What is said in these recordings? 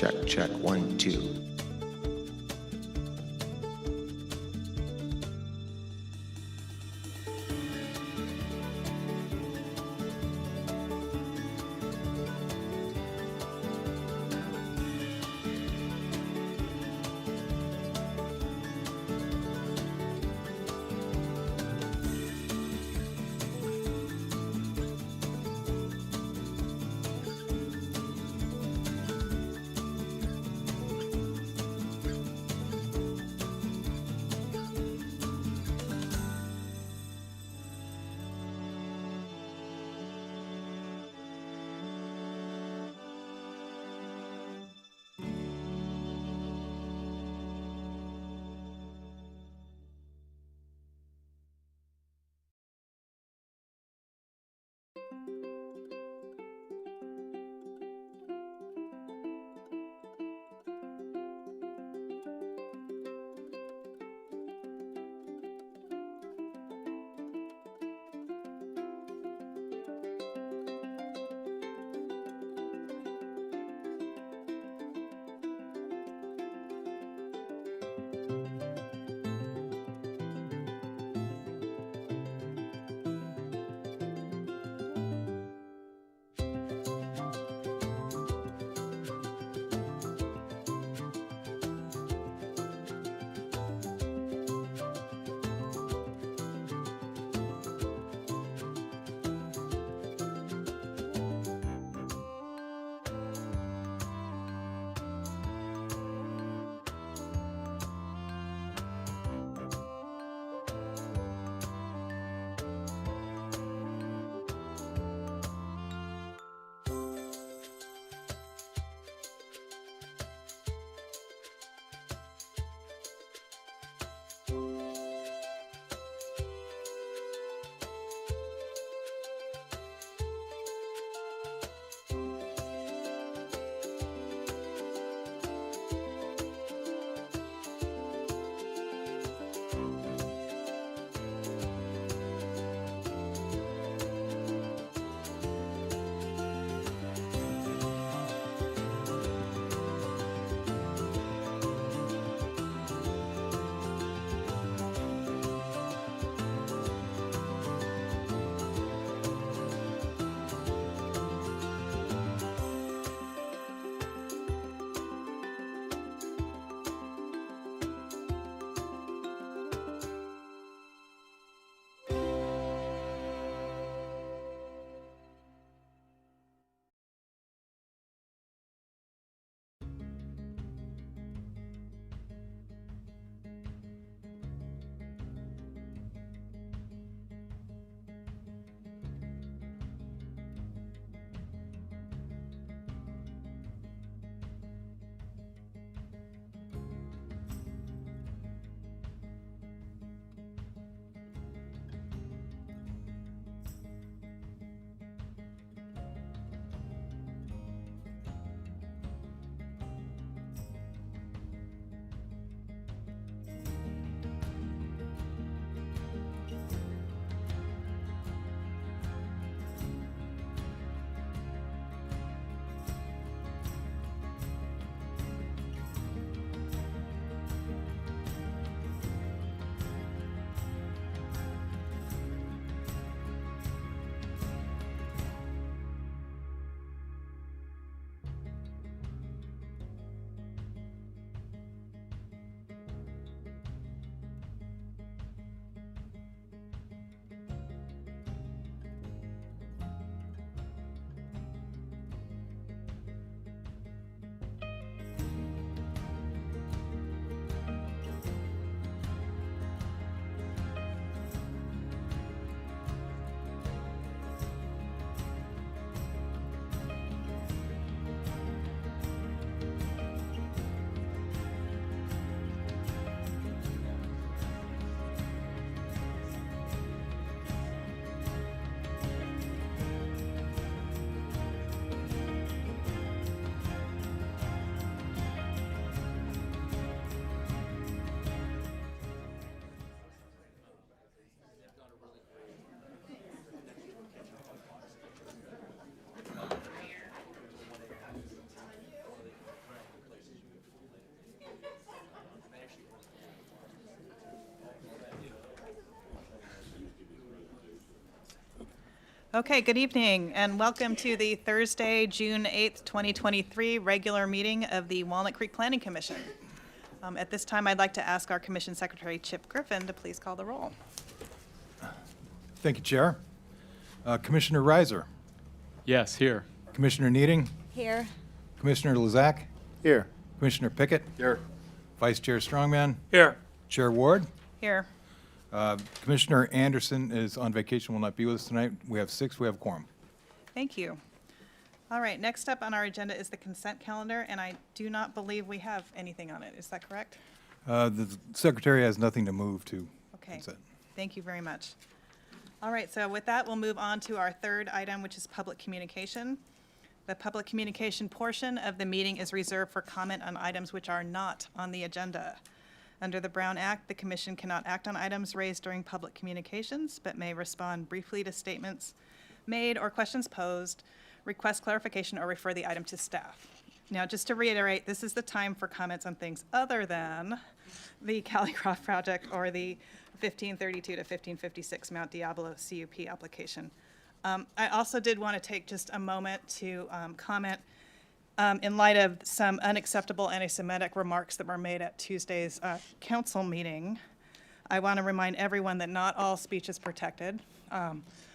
Check, check, 1, 2. Okay, good evening, and welcome to the Thursday, June 8th, 2023 regular meeting of the Walnut Creek Planning Commission. At this time, I'd like to ask our Commission Secretary, Chip Griffin, to please call the roll. Thank you, Chair. Commissioner Reiser, Yes, here. Commissioner Needing, Here. Commissioner Lezak, Here. Commissioner Pickett, Here. Vice Chair Strongman, Here. Chair Ward. Here. Commissioner Anderson is on vacation, will not be with us tonight. We have 6, we have quorum. Thank you. All right, next up on our agenda is the consent calendar, and I do not believe we have anything on it. Is that correct? The Secretary has nothing to move to Okay. consent. Thank you very much. All right, so with that, we'll move on to our third item, which is public communication. The public communication portion of the meeting is reserved for comment on items which are not on the agenda. Under the Brown Act, the Commission cannot act on items raised during public communications, but may respond briefly to statements made or questions posed, request clarification, or refer the item to staff. Now, just to reiterate, this is the time for comments on things other than the Callicroft project or the 1532 to 1556 Mount Diablo CUP application. I also did want to take just a moment to comment in light of some unacceptable anti-Semitic remarks that were made at Tuesday's council meeting. I want to remind everyone that not all speech is protected.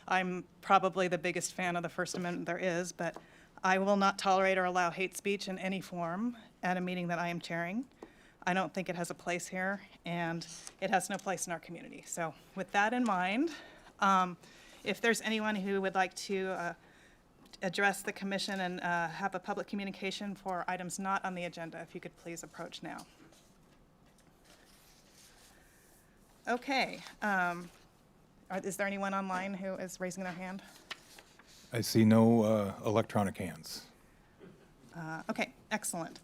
I'm probably the biggest fan of the First Amendment there is, but I will not tolerate or allow hate speech in any form at a meeting that I am chairing. I don't think it has a place here, and it has no place in our community. So with that in mind, if there's anyone who would like to address the commission and have a public communication for items not on the agenda, if you could please approach now. Okay. Is there anyone online who is raising their hand? I see no electronic hands. Okay, excellent.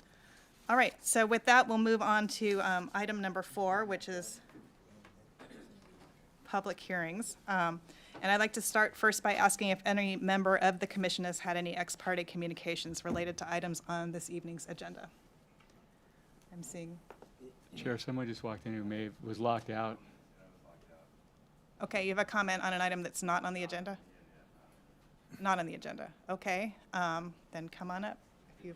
All right, so with that, we'll move on to item number 4, which is public hearings. And I'd like to start first by asking if any member of the commission has had any ex parte communications related to items on this evening's agenda. I'm seeing. Chair, someone just walked in who was locked out. Okay, you have a comment on an item that's not on the agenda? Not on the agenda. Okay, then come on up. If you.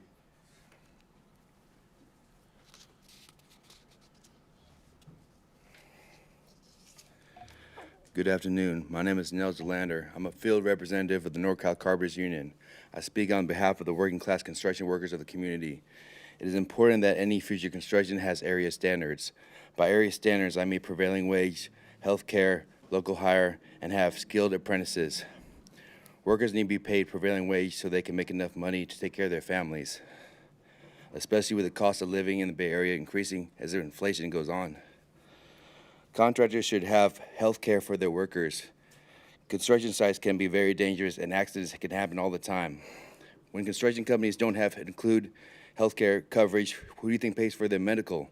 Good afternoon. My name is Nels DeLander. I'm a field representative of the NorCal Carpenters Union. I speak on behalf of the working class construction workers of the community. It is important that any future construction has area standards. By area standards, I mean prevailing wage, health care, local hire, and have skilled apprentices. Workers need to be paid prevailing wage so they can make enough money to take care of their families, especially with the cost of living in the Bay Area increasing as their inflation goes on. Contractors should have health care for their workers. Construction sites can be very dangerous and accidents can happen all the time. When construction companies don't include health care coverage, who do you think pays for their medical?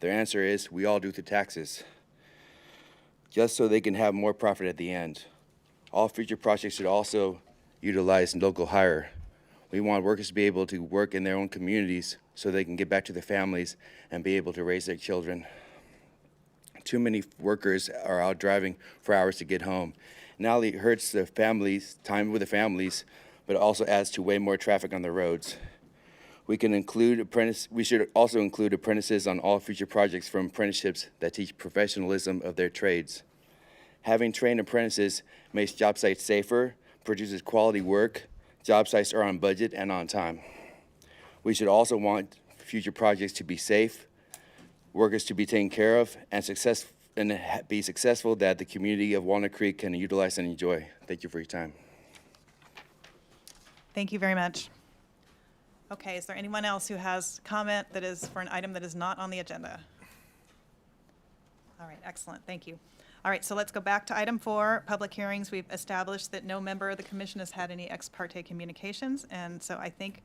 Their answer is, we all do through taxes, just so they can have more profit at the end. All future projects should also utilize local hire. We want workers to be able to work in their own communities so they can get back to their families and be able to raise their children. Too many workers are out driving for hours to get home. Not only hurts the families, time with the families, but it also adds to way more traffic on the roads. We should also include apprentices on all future projects from apprenticeships that teach professionalism of their trades. Having trained apprentices makes job sites safer, produces quality work, job sites are on budget and on time. We should also want future projects to be safe, workers to be taken care of, and be successful that the community of Walnut Creek can utilize and enjoy. Thank you for your time. Thank you very much. Okay, is there anyone else who has comment that is for an item that is not on the agenda? All right, excellent, thank you. All right, so let's go back to item 4, public hearings. We've established that no member of the commission has had any ex parte communications, and so I think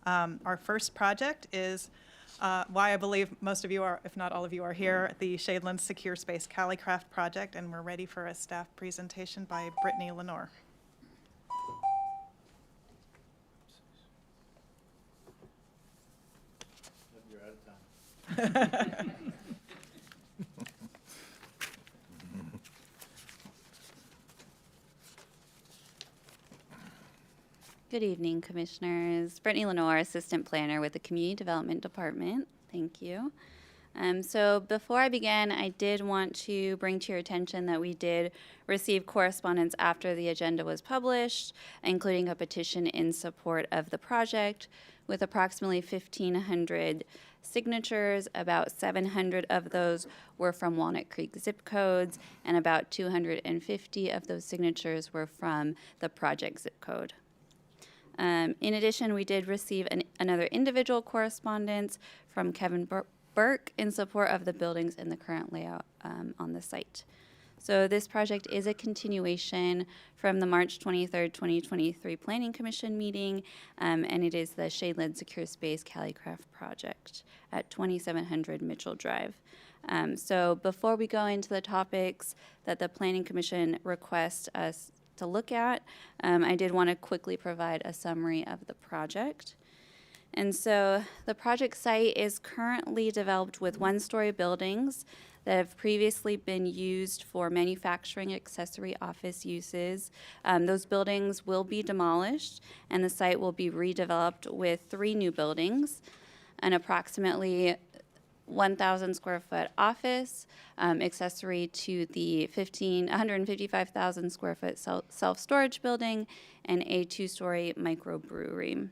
our first project is why I believe most of you are, if not all of you are here, the Shadeland Secure Space Callicroft project, and we're ready for a staff presentation by Brittany Lenore. You're out of time. Good evening, Commissioners. Brittany Lenore, Assistant Planner with the Community Development Department. Thank you. So before I begin, I did want to bring to your attention that we did receive correspondence after the agenda was published, including a petition in support of the project with approximately 1,500 signatures. About 700 of those were from Walnut Creek zip codes, and about 250 of those signatures were from the project zip code. In addition, we did receive another individual correspondence from Kevin Burke in support of the buildings in the current layout on the site. So this project is a continuation from the March 23rd, 2023 Planning Commission meeting, and it is the Shade-Led Secure Space Callicraft project at 2700 Mitchell Drive. So before we go into the topics that the Planning Commission requests us to look at, I did want to quickly provide a summary of the project. And so the project site is currently developed with one-story buildings that have previously been used for manufacturing accessory office uses. Those buildings will be demolished, and the site will be redeveloped with 3 new buildings, an approximately 1,000 square foot office, accessory to the 155,000 square foot self-storage building, and a 2-story microbrewery.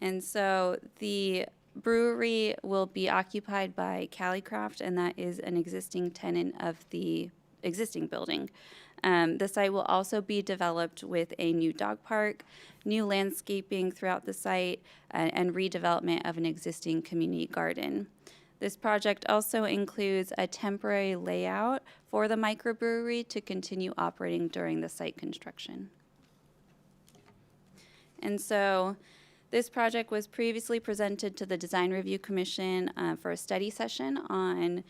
And so the brewery will be occupied by Callicraft, and that is an existing tenant of the existing building. The site will also be developed with a new dog park, new landscaping throughout the site, and redevelopment of an existing community garden. This project also includes a temporary layout for the microbrewery to continue operating during the site construction. And so this project was previously presented to the Design Review Commission for a study session on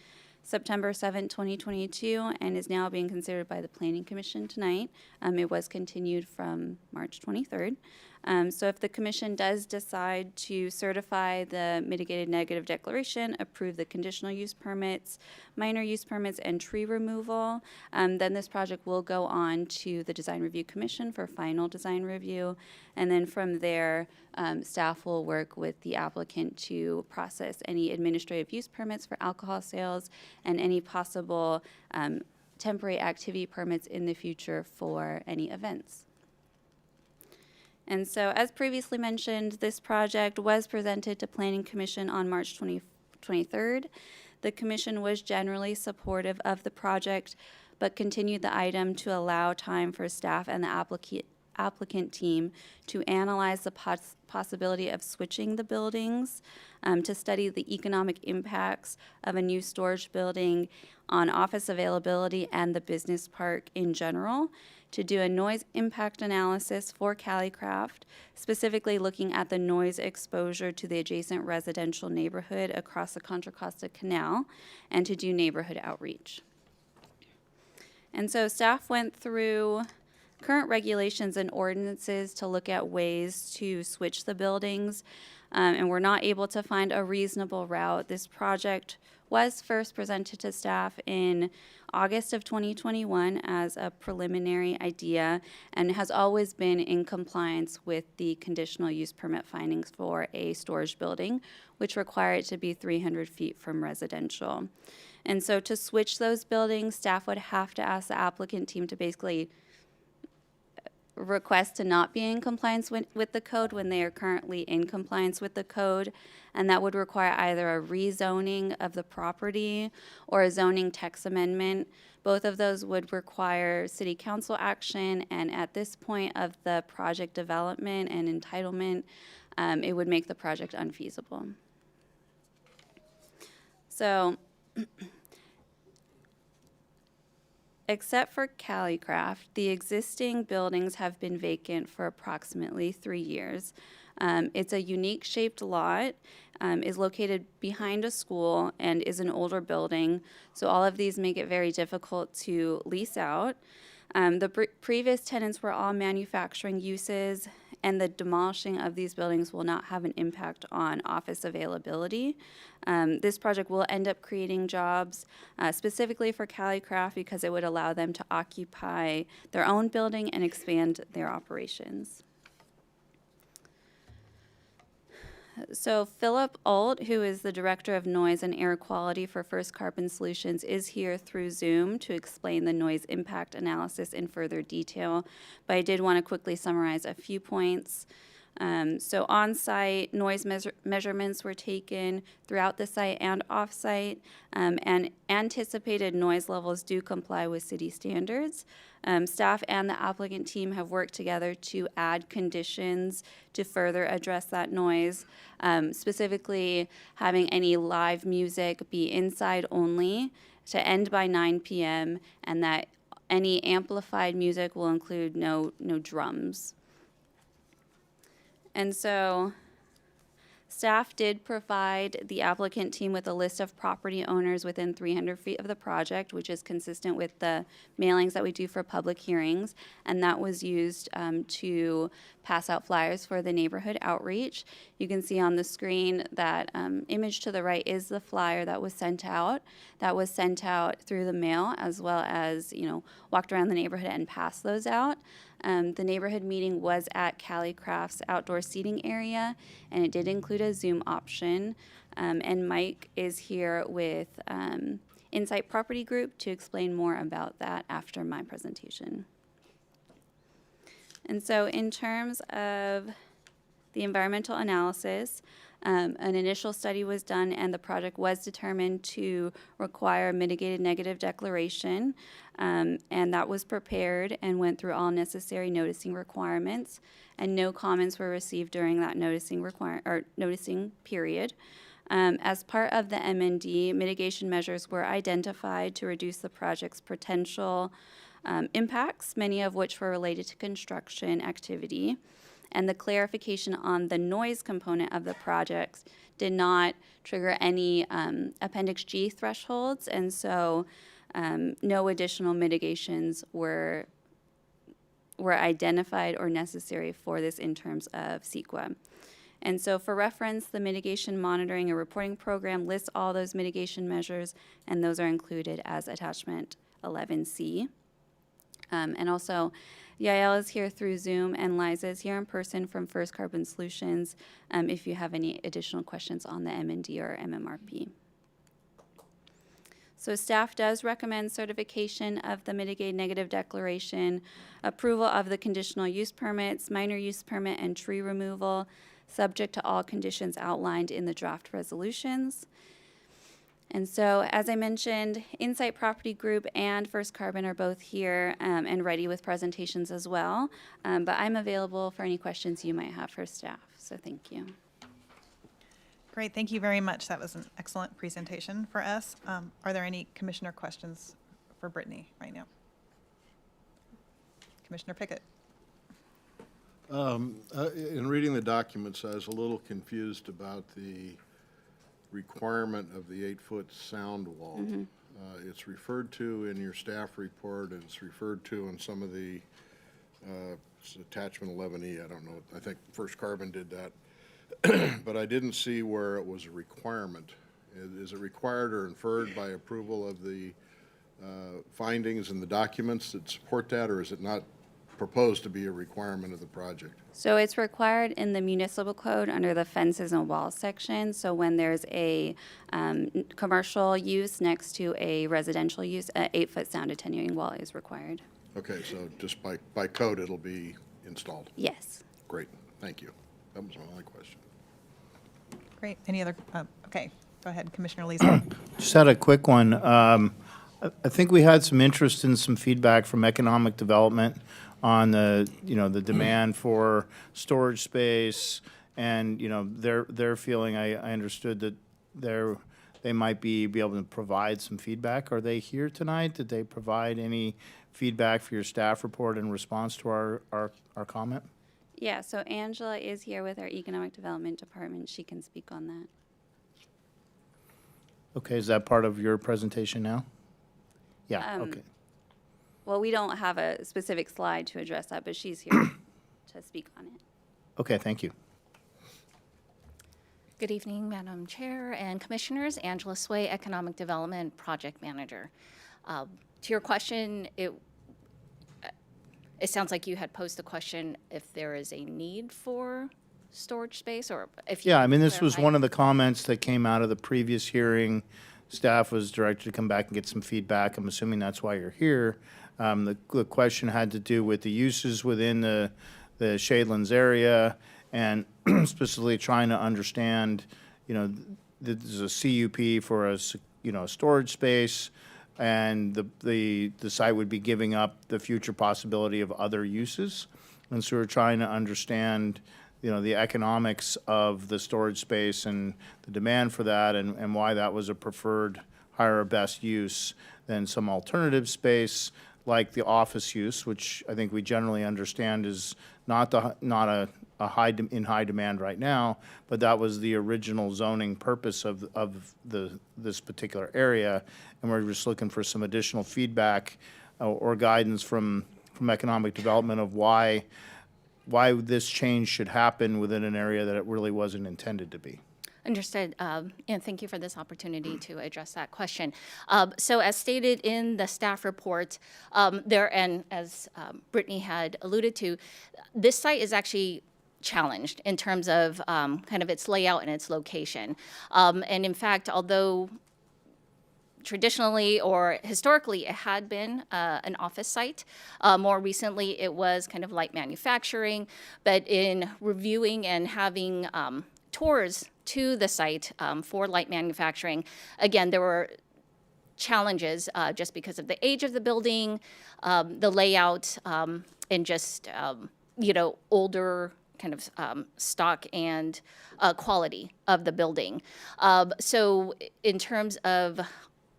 September 7, 2022, and is now being considered by the Planning Commission tonight. It was continued from March 23rd. So if the Commission does decide to certify the mitigated negative declaration, approve the conditional use permits, minor use permits, and tree removal, then this project will go on to the Design Review Commission for final design review. And then from there, staff will work with the applicant to process any administrative use permits for alcohol sales and any possible temporary activity permits in the future for any events. And so, as previously mentioned, this project was presented to Planning Commission on March 23rd. The Commission was generally supportive of the project, but continued the item to allow time for staff and the applicant team to analyze the possibility of switching the buildings, to study the economic impacts of a new storage building on office availability and the business park in general, to do a noise impact analysis for Callicraft, specifically looking at the noise exposure to the adjacent residential neighborhood across the Contra Costa Canal, and to do neighborhood outreach. And so staff went through current regulations and ordinances to look at ways to switch the buildings, and we're not able to find a reasonable route. This project was first presented to staff in August of 2021 as a preliminary idea, and has always been in compliance with the conditional use permit findings for a storage building, which require it to be 300 feet from residential. And so to switch those buildings, staff would have to ask the applicant team to basically request to not be in compliance with the code when they are currently in compliance with the code, and that would require either a rezoning of the property or a zoning text amendment. Both of those would require city council action, and at this point of the project development and entitlement, it would make the project unfeasible. So except for Callicraft, the existing buildings have been vacant for approximately 3 years. It's a unique shaped lot, is located behind a school, and is an older building. So all of these make it very difficult to lease out. The previous tenants were all manufacturing uses, and the demolishing of these buildings will not have an impact on office availability. This project will end up creating jobs specifically for Caligraph because it would allow them to occupy their own building and expand their operations. So Philip Alt, who is the Director of Noise and Air Quality for First Carbon Solutions, is here through Zoom to explain the noise impact analysis in further detail. But I did want to quickly summarize a few points. So on-site noise measurements were taken throughout the site and off-site, and anticipated noise levels do comply with city standards. Staff and the applicant team have worked together to add conditions to further address that noise, specifically having any live music be inside only, to end by 9 p.m., and that any amplified music will include no drums. And so staff did provide the applicant team with a list of property owners within 300 feet of the project, which is consistent with the mailings that we do for public hearings. And that was used to pass out flyers for the neighborhood outreach. You can see on the screen that image to the right is the flyer that was sent out. That was sent out through the mail, as well as, walked around the neighborhood and passed those out. The neighborhood meeting was at Caligraph's outdoor seating area, and it did include a Zoom option. And Mike is here with Insight Property Group to explain more about that after my presentation. And so in terms of the environmental analysis, an initial study was done and the project was determined to require a mitigated negative declaration, and that was prepared and went through all necessary noticing requirements, and no comments were received during that noticing period. As part of the MND, mitigation measures were identified to reduce the project's potential impacts, many of which were related to construction activity. And the clarification on the noise component of the project did not trigger any Appendix G thresholds, and so no additional mitigations were identified or necessary for this in terms of CEQA. And so for reference, the Mitigation Monitoring and Reporting Program lists all those mitigation measures, and those are included as Attachment 11C. And also, Yael is here through Zoom, and Liza is here in person from First Carbon Solutions if you have any additional questions on the MND or MMRP. So staff does recommend certification of the mitigated negative declaration, approval of the conditional use permits, minor use permit, and tree removal, subject to all conditions outlined in the draft resolutions. And so, as I mentioned, Insight Property Group and First Carbon are both here and ready with presentations as well. But I'm available for any questions you might have for staff. So thank you. Great, thank you very much. That was an excellent presentation for us. Are there any commissioner questions for Brittany right now? Commissioner Pickett. In reading the documents, I was a little confused about the requirement of the 8-foot sound wall. Mm-hmm. It's referred to in your staff report, and it's referred to in some of the it's attachment 11E. I don't know. I think First Carbon did that. But I didn't see where it was a requirement. Is it required or inferred by approval of the findings and the documents that support that, or is it not proposed to be a requirement of the project? So it's required in the municipal code under the fences and walls section. So when there's a commercial use next to a residential use, an 8-foot sound attenuating wall is required. Okay, so just by code, it'll be installed. Yes. Great, thank you. That was my only question. Great, any other, okay, go ahead, Commissioner Lisa. Just had a quick one. I think we had some interest in some feedback from economic development on the, the demand for storage space, and, their feeling, I understood that they might be able to provide some feedback. Are they here tonight? Did they provide any feedback for your staff report in response to our comment? Yeah, so Angela is here with our Economic Development Department. She can speak on that. Okay, is that part of your presentation now? Yeah, okay. Well, we don't have a specific slide to address that, but she's here to speak on it. Okay, thank you. Good evening, Madam Chair and Commissioners. Angela Sway, Economic Development Project Manager. To your question, it sounds like you had posed the question if there is a need for storage space, or if you Yeah, could I mean, this was clarify. one of the comments that came out of the previous hearing. Staff was directed to come back and get some feedback. I'm assuming that's why you're here. The question had to do with the uses within the Shadelands area and specifically trying to understand, there's a CUP for a storage space, and the site would be giving up the future possibility of other uses. And so we're trying to understand, the economics of the storage space and the demand for that, and why that was a preferred higher or best use than some alternative space like the office use, which I think we generally understand is not a in high demand right now, but that was the original zoning purpose of this particular area. And we're just looking for some additional feedback or guidance from economic development of why this change should happen within an area that it really wasn't intended to be. Understood, and thank you for this opportunity to address that question. So as stated in the staff report, and as Brittany had alluded to, this site is actually challenged in terms of kind of its layout and its location. And in fact, although traditionally or historically it had been an office site. More recently, it was kind of light manufacturing, but in reviewing and having tours to the site for light manufacturing, again, there were challenges just because of the age of the building, the layout, and just, older kind of stock and quality of the building. So in terms of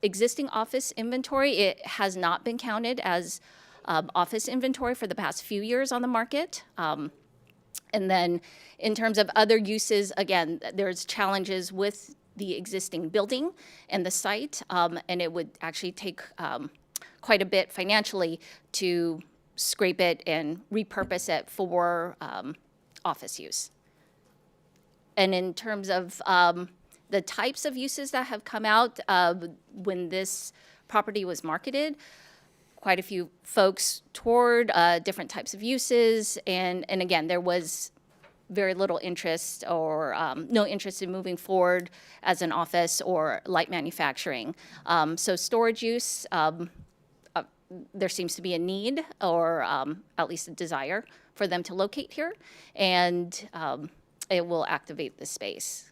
existing office inventory, it has not been counted as office inventory for the past few years on the market. And then in terms of other uses, again, there's challenges with the existing building and the site, and it would actually take quite a bit financially to scrape it and repurpose it for office use. And in terms of the types of uses that have come out when this property was marketed, quite a few folks toured different types of uses, and again, there was very little interest or no interest in moving forward as an office or light manufacturing. So storage use, there seems to be a need or at least a desire for them to locate here, and it will activate the space.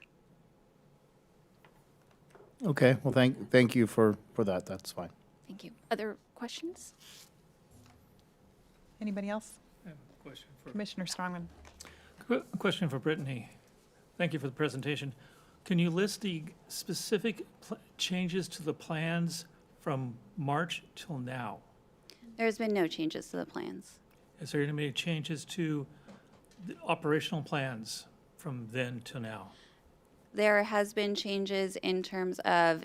Okay, well, thank you for that. That's fine. Thank you. Other questions? Anybody else? I have a question for, Commissioner Strongman. Question for Brittany. Thank you for the presentation. Can you list the specific changes to the plans from March till now? There's been no changes to the plans. Is there going to be changes to the operational plans from then to now? There has been changes in terms of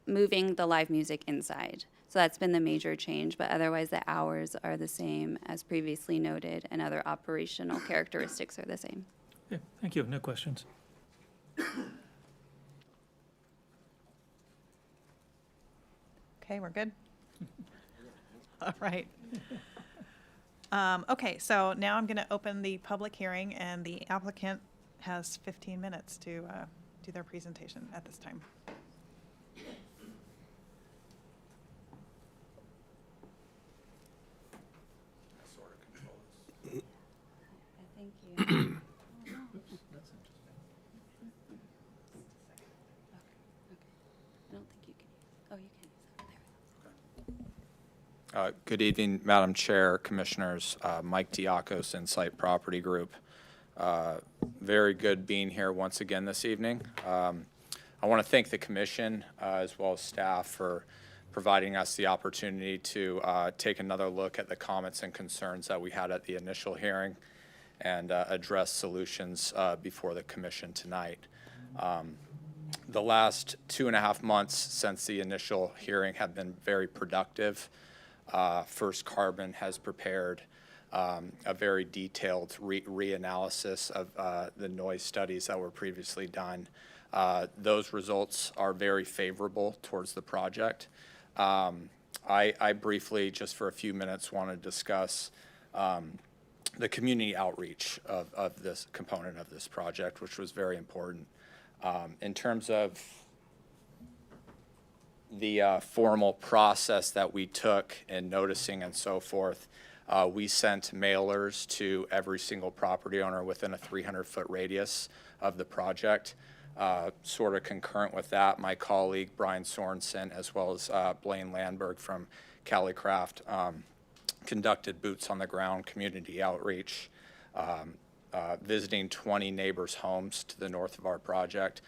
moving the live music inside. So that's been the major change, but otherwise the hours are the same as previously noted, and other operational characteristics are the same. Okay, thank you. No questions. Okay, we're good? All right. Okay, so now I'm going to open the public hearing, and the applicant has 15 minutes to do their presentation at this time. Thank you. I don't think you can. Oh, you can use that. There. Good evening, Madam Chair, Commissioners. Mike Diakos, Insight Property Group. Very good being here once again this evening. I want to thank the Commission as well as staff for providing us the opportunity to take another look at the comments and concerns that we had at the initial hearing and address solutions before the Commission tonight. The last 2.5 months since the initial hearing have been very productive. First Carbon has prepared a very detailed reanalysis of the noise studies that were previously done. Those results are very favorable towards the project. I briefly, just for a few minutes, want to discuss the community outreach of this component of this project, which was very important. In terms of the formal process that we took in noticing and so forth, we sent mailers to every single property owner within a 300-foot radius of the project. Sort of concurrent with that, my colleague Brian Sorensen, as well as Blaine Landberg from Calicraft, conducted boots on the ground community outreach, visiting 20 neighbors' homes to the north of our project.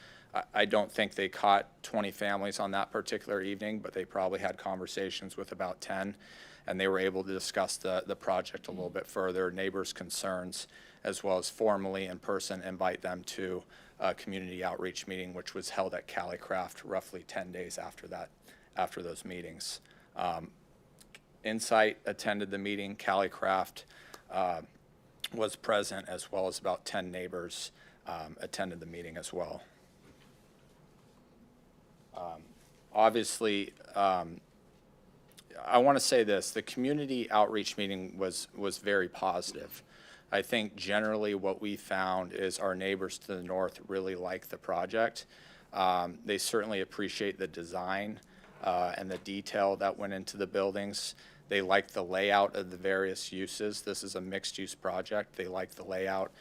I don't think they caught 20 families on that particular evening, but they probably had conversations with about 10, and they were able to discuss the project a little bit further, neighbors' concerns, as well as formally in person invite them to a community outreach meeting, which was held at Calicraft roughly 10 days after those meetings. Insight attended the meeting. Calicraft was present, as well as about 10 neighbors attended the meeting as well. Obviously, I want to say this, the community outreach meeting was very positive. I think generally what we found is our neighbors to the north really like the project. They certainly appreciate the design and the detail that went into the buildings. They like the layout of the various uses. This is a mixed-use project. They like the layout,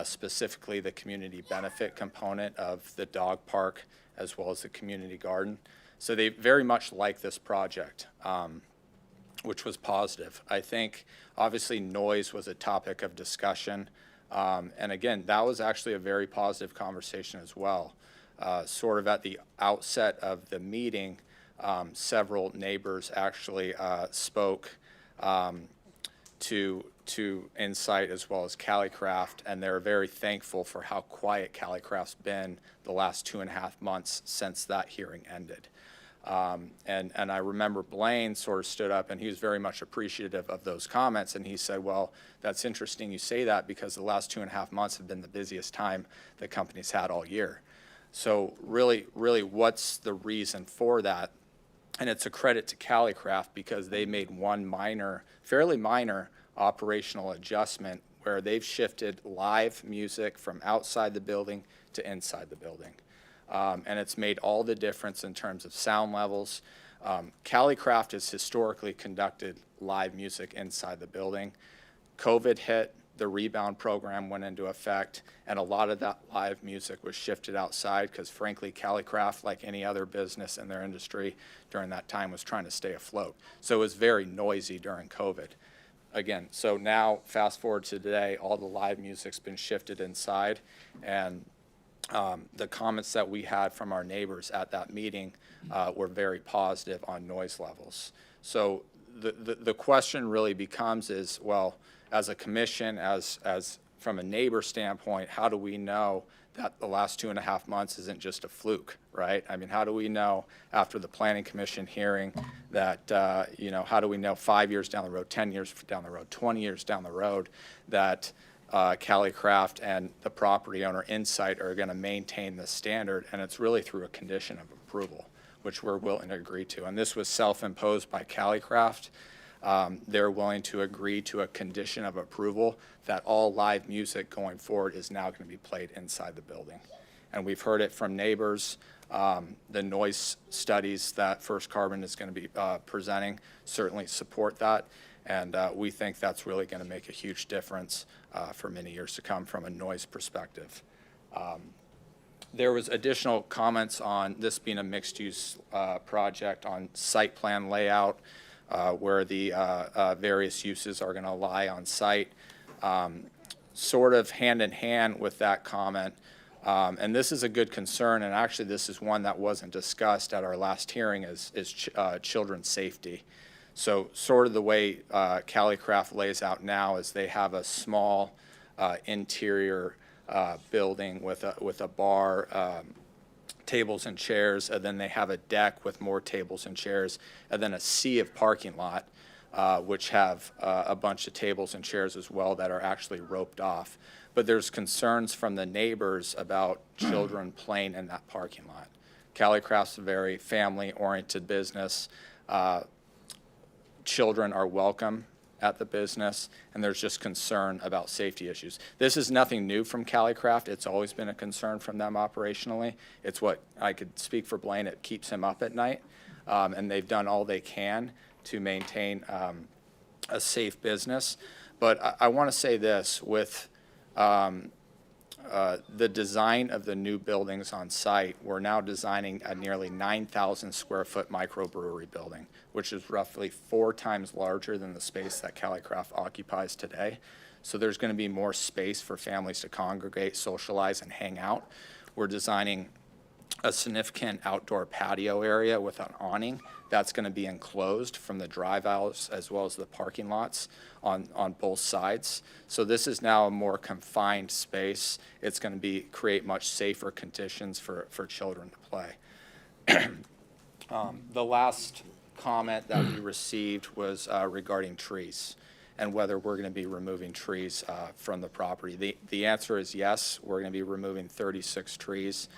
specifically the community benefit component of the dog park as well as the community garden. So they very much like this project, which was positive. I think obviously noise was a topic of discussion. And again, that was actually a very positive conversation as well. Sort of at the outset of the meeting, several neighbors actually spoke to Insight as well as Calicraft, and they're very thankful for how quiet Calicraft's been the last 2.5 months since that hearing ended. And I remember Blaine sort of stood up and he was very much appreciative of those comments, and he said, well, that's interesting you say that because the last 2.5 months have been the busiest time the company's had all year. So really, what's the reason for that? And it's a credit to Calicraft because they made one fairly minor operational adjustment where they've shifted live music from outside the building to inside the building. And it's made all the difference in terms of sound levels. Calicraft has historically conducted live music inside the building. COVID hit, the rebound program went into effect, and a lot of that live music was shifted outside because frankly, Calicraft, like any other business in their industry during that time, was trying to stay afloat. So it was very noisy during COVID. Again, so now fast forward to today, all the live music's been shifted inside, and the comments that we had from our neighbors at that meeting were very positive on noise levels. So the question really becomes is, well, as a commission, as from a neighbor standpoint, how do we know that the last 2.5 months isn't just a fluke, right? I mean, how do we know after the planning commission hearing that, how do we know 5 years down the road, 10 years down the road, 20 years down the road that Calicraft and the property owner Insight are going to maintain the standard? And it's really through a condition of approval, which we're willing to agree to. And this was self-imposed by Calicraft. They're willing to agree to a condition of approval that all live music going forward is now going to be played inside the building. And we've heard it from neighbors. The noise studies that First Carbon is going to be presenting certainly support that. And we think that's really going to make a huge difference for many years to come from a noise perspective. There was additional comments on this being a mixed-use project on site plan layout, where the various uses are going to lie on site. Sort of hand in hand with that comment, and this is a good concern, and actually this is one that wasn't discussed at our last hearing, is children's safety. So sort of the way Calicraft lays out now is they have a small interior building with a bar, tables and chairs, and then they have a deck with more tables and chairs, and then a sea of parking lot. which have a bunch of tables and chairs as well that are actually roped off. But there's concerns from the neighbors about children playing in that parking lot. Calicraft's a very family-oriented business. Children are welcome at the business, and there's just concern about safety issues. This is nothing new from Calicraft. It's always been a concern from them operationally. It's what, I could speak for Blaine, it keeps him up at night, and they've done all they can to maintain a safe business. But I want to say this, with the design of the new buildings on site, we're now designing a nearly 9,000 square foot microbrewery building, which is roughly 4 times larger than the space that Calicraft occupies today. So there's going to be more space for families to congregate, socialize, and hang out. We're designing a significant outdoor patio area with an awning that's going to be enclosed from the drive aisles as well as the parking lots on both sides. So this is now a more confined space. It's going to create much safer conditions for children to play. The last comment that we received was regarding trees and whether we're going to be removing trees from the property. The answer is yes. We're going to be removing 36 trees.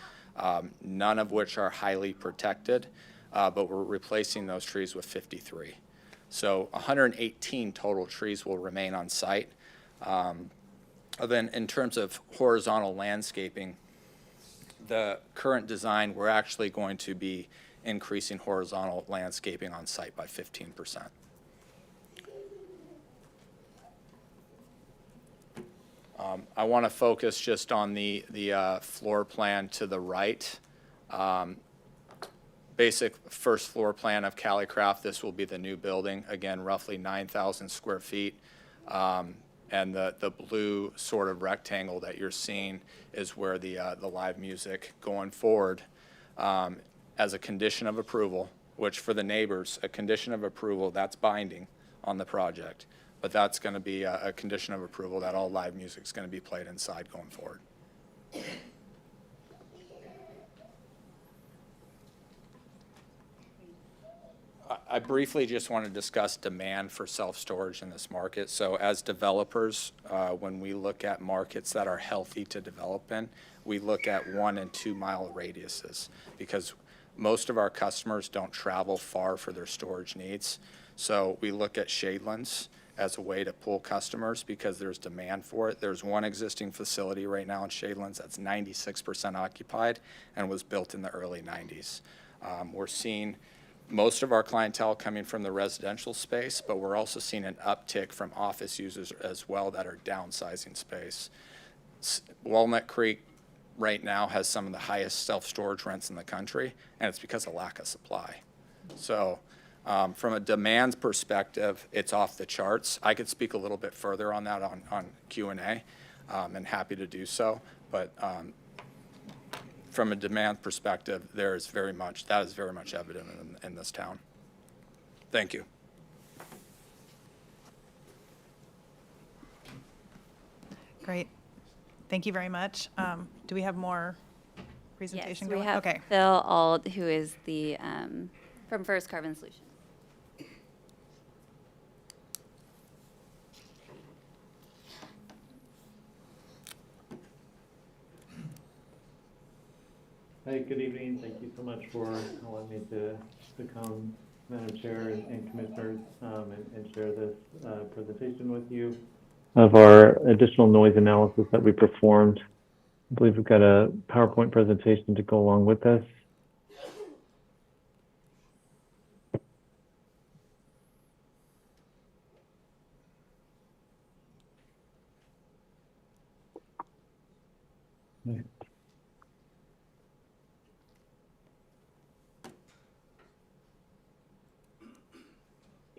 None of which are highly protected, but we're replacing those trees with 53. So 118 total trees will remain on site. Then in terms of horizontal landscaping, the current design, we're actually going to be increasing horizontal landscaping on site by 15%. I want to focus just on the floor plan to the right. Basic first floor plan of Calicraft. This will be the new building. Again, roughly 9,000 square feet. And the blue sort of rectangle that you're seeing is where the live music going forward as a condition of approval, which for the neighbors, a condition of approval, that's binding on the project. But that's going to be a condition of approval that all live music is going to be played inside going forward. I briefly just want to discuss demand for self-storage in this market. So as developers, when we look at markets that are healthy to develop in, we look at 1 and 2 mile radiuses because most of our customers don't travel far for their storage needs. So we look at shadelands as a way to pull customers because there's demand for it. There's one existing facility right now in Shadelands that's 96% occupied and was built in the early 90s. We're seeing most of our clientele coming from the residential space, but we're also seeing an uptick from office users as well that are downsizing space. Walnut Creek right now has some of the highest self-storage rents in the country, and it's because of lack of supply. So from a demand perspective, it's off the charts. I could speak a little bit further on that on Q&A, and happy to do so. But from a demand perspective, that is very much evident in this town. Thank you. Great. Thank you very much. Do we have more presentation Yes, we going? have Okay. Phil Auld, who is the from First Carbon Solutions. Hi, good evening. Thank you so much for allowing me to come, Madam Chair and Commissioners, and share this presentation with you of our additional noise analysis that we performed. I believe we've got a PowerPoint presentation to go along with this.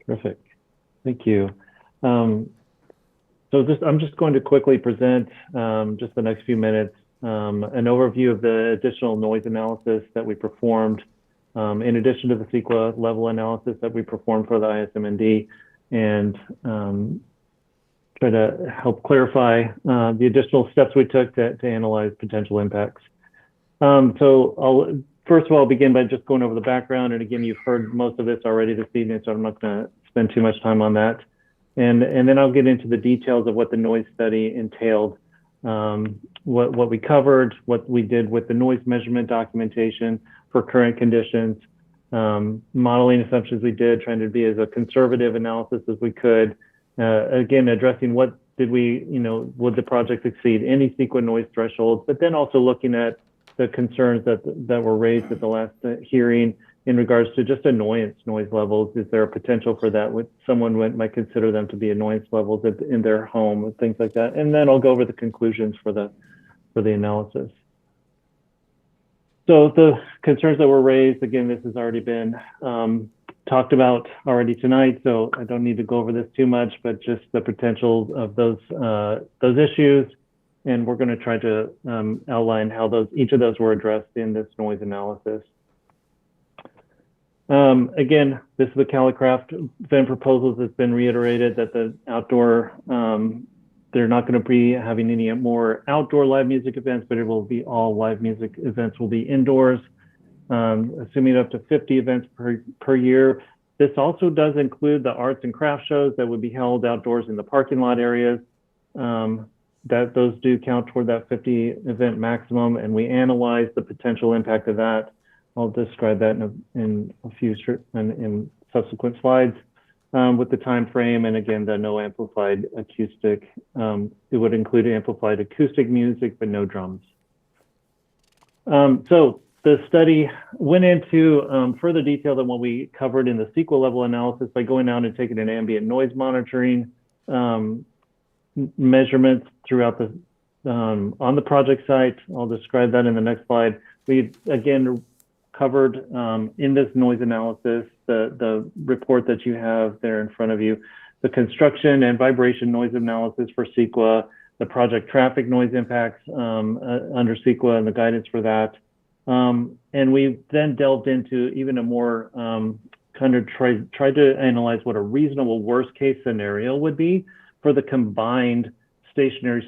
Terrific. Thank you. So I'm just going to quickly present just the next few minutes an overview of the additional noise analysis that we performed in addition to the CEQA level analysis that we performed for the ISMND, and try to help clarify the additional steps we took to analyze potential impacts. So I'll first of all begin by just going over the background. And again, you've heard most of this already this evening, so I'm not going to spend too much time on that. And then I'll get into the details of what the noise study entailed, what we covered, what we did with the noise measurement documentation for current conditions, modeling assumptions we did, trying to be as a conservative analysis as we could. Again, addressing what did we, would the project exceed any CEQA noise thresholds, but then also looking at the concerns that were raised at the last hearing in regards to just annoyance noise levels. Is there a potential for that? Someone might consider them to be annoyance levels in their home and things like that. And then I'll go over the conclusions for the analysis. So the concerns that were raised, again, this has already been talked about already tonight, so I don't need to go over this too much, but just the potential of those issues. And we're going to try to outline how each of those were addressed in this noise analysis. Again, this is the Calicraft event proposals. It's been reiterated that the outdoor, they're not going to be having any more outdoor live music events, but it will be all live music events will be indoors, assuming up to 50 events per year. This also does include the arts and craft shows that would be held outdoors in the parking lot areas. That those do count toward that 50 event maximum, and we analyze the potential impact of that. I'll describe that in subsequent slides with the time frame, and again, the no amplified acoustic. It would include amplified acoustic music, but no drums. So the study went into further detail than what we covered in the CEQA level analysis by going out and taking an ambient noise monitoring measurements throughout the on the project site. I'll describe that in the next slide. We again covered in this noise analysis the report that you have there in front of you, the construction and vibration noise analysis for CEQA, the project traffic noise impacts under CEQA and the guidance for that. And we then delved into even a more kind of tried to analyze what a reasonable worst case scenario would be for the combined stationary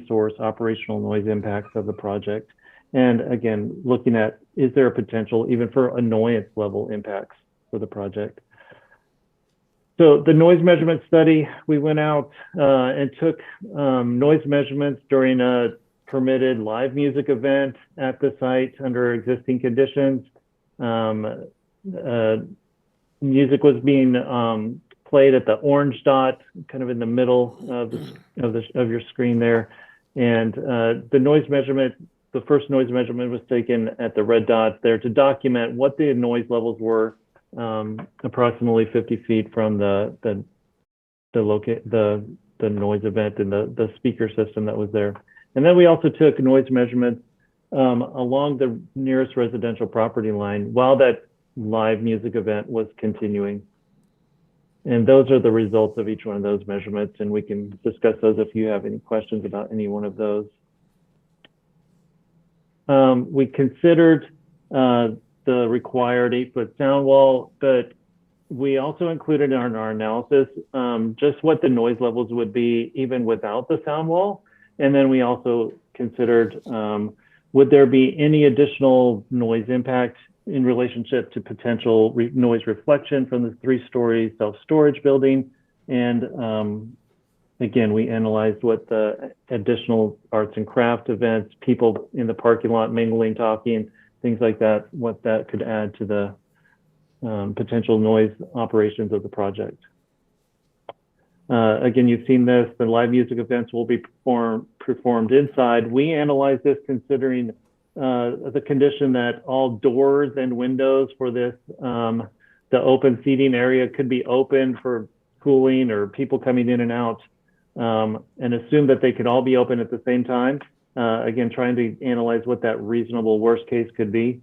source operational noise impacts of the project. And again, looking at, is there a potential even for annoyance level impacts for the project? So the noise measurement study, we went out and took noise measurements during a permitted live music event at the site under existing conditions. Music was being played at the orange dot, kind of in the middle of your screen there. And the noise measurement, the first noise measurement was taken at the red dot there to document what the noise levels were approximately 50 feet from the noise event and the speaker system that was there. And then we also took noise measurements along the nearest residential property line while that live music event was continuing. And those are the results of each one of those measurements, and we can discuss those if you have any questions about any one of those. We considered the required 8-foot sound wall, but we also included in our analysis just what the noise levels would be even without the sound wall. And then we also considered, would there be any additional noise impact in relationship to potential noise reflection from the 3-story self-storage building? And again, we analyzed what the additional arts and craft events, people in the parking lot mingling, talking, things like that, what that could add to the potential noise operations of the project. Again, you've seen this, the live music events will be performed inside. We analyzed this considering the condition that all doors and windows for this, the open seating area could be open for cooling or people coming in and out, and assume that they could all be open at the same time. Again, trying to analyze what that reasonable worst case could be.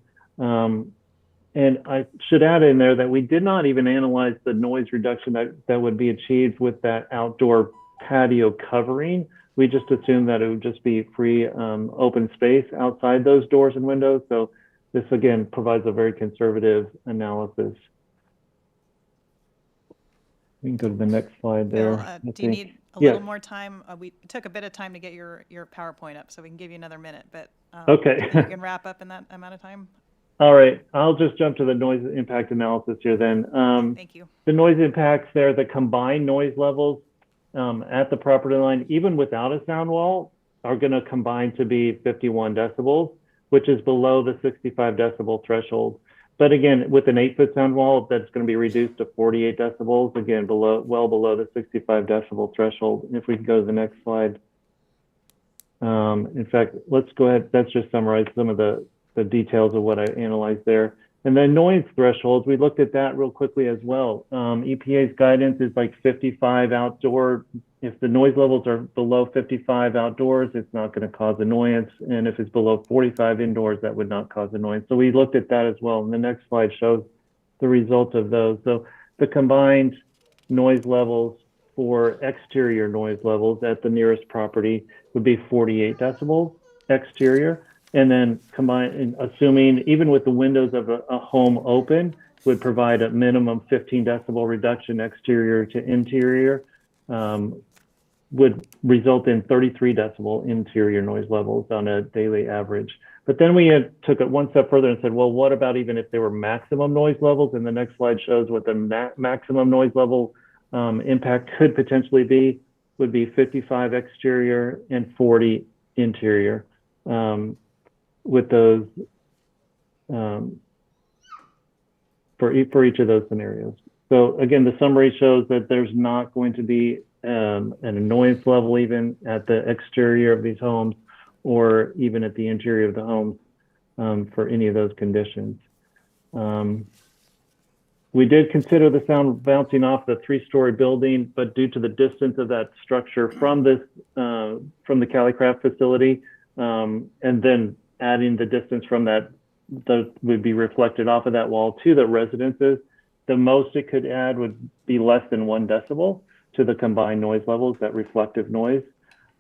And I should add in there that we did not even analyze the noise reduction that would be achieved with that outdoor patio covering. We just assumed that it would just be free open space outside those doors and windows. So this again provides a very conservative analysis. We can go to the next slide there. Bill, do you need a little more time? We took a bit of time to get your PowerPoint up, so we can give you another minute, but okay. you can wrap up in that amount of time? All right, I'll just jump to the noise impact analysis here then. Thank you. The noise impacts there, the combined noise levels at the property line, even without a sound wall, are going to combine to be 51 decibels, which is below the 65 decibel threshold. But again, with an 8-foot sound wall, that's going to be reduced to 48 decibels, again, well below the 65 decibel threshold. If we can go to the next slide. In fact, let's go ahead. Let's just summarize some of the details of what I analyzed there. And then noise thresholds, we looked at that real quickly as well. EPA's guidance is like 55 outdoor. If the noise levels are below 55 outdoors, it's not going to cause annoyance. And if it's below 45 indoors, that would not cause annoyance. So we looked at that as well. And the next slide shows the result of those. So the combined noise levels for exterior noise levels at the nearest property would be 48 decibels exterior. And then assuming even with the windows of a home open, would provide a minimum 15 decibel reduction exterior to interior, would result in 33 decibel interior noise levels on a daily average. But then we took it one step further and said, well, what about even if there were maximum noise levels? And the next slide shows what the maximum noise level impact could potentially be, would be 55 exterior and 40 interior. With those for each of those scenarios. So again, the summary shows that there's not going to be an annoyance level even at the exterior of these homes or even at the interior of the homes for any of those conditions. We did consider the sound bouncing off the 3-story building, but due to the distance of that structure from this from the Calicraft facility, and then adding the distance from that would be reflected off of that wall to the residences, the most it could add would be less than 1 decibel to the combined noise levels, that reflective noise.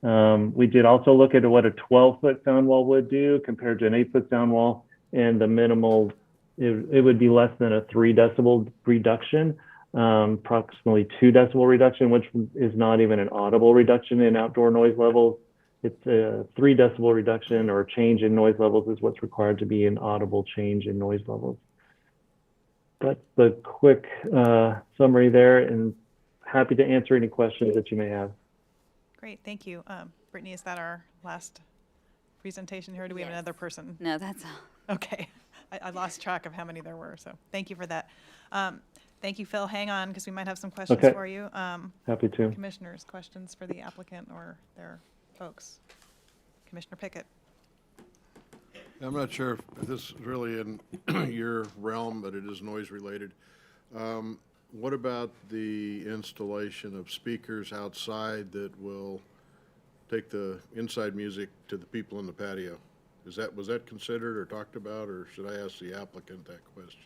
We did also look at what a 12-foot sound wall would do compared to an 8-foot sound wall, and the minimal, it would be less than a 3 decibel reduction, approximately 2 decibel reduction, which is not even an audible reduction in outdoor noise levels. It's a 3 decibel reduction or change in noise levels is what's required to be an audible change in noise levels. That's the quick summary there, and happy to answer any questions that you may have. Great, thank you. Brittany, is that our last presentation here? Or do we have Yes. another person? No, that's all. Okay, I lost track of how many there were, so thank you for that. Thank you, Phil. Hang on, because we might have some questions Okay. for you. Happy to. Commissioners, questions for the applicant or their folks? Commissioner Pickett. I'm not sure if this is really in your realm, but it is noise related. What about the installation of speakers outside that will take the inside music to the people in the patio? Was that considered or talked about, or should I ask the applicant that question?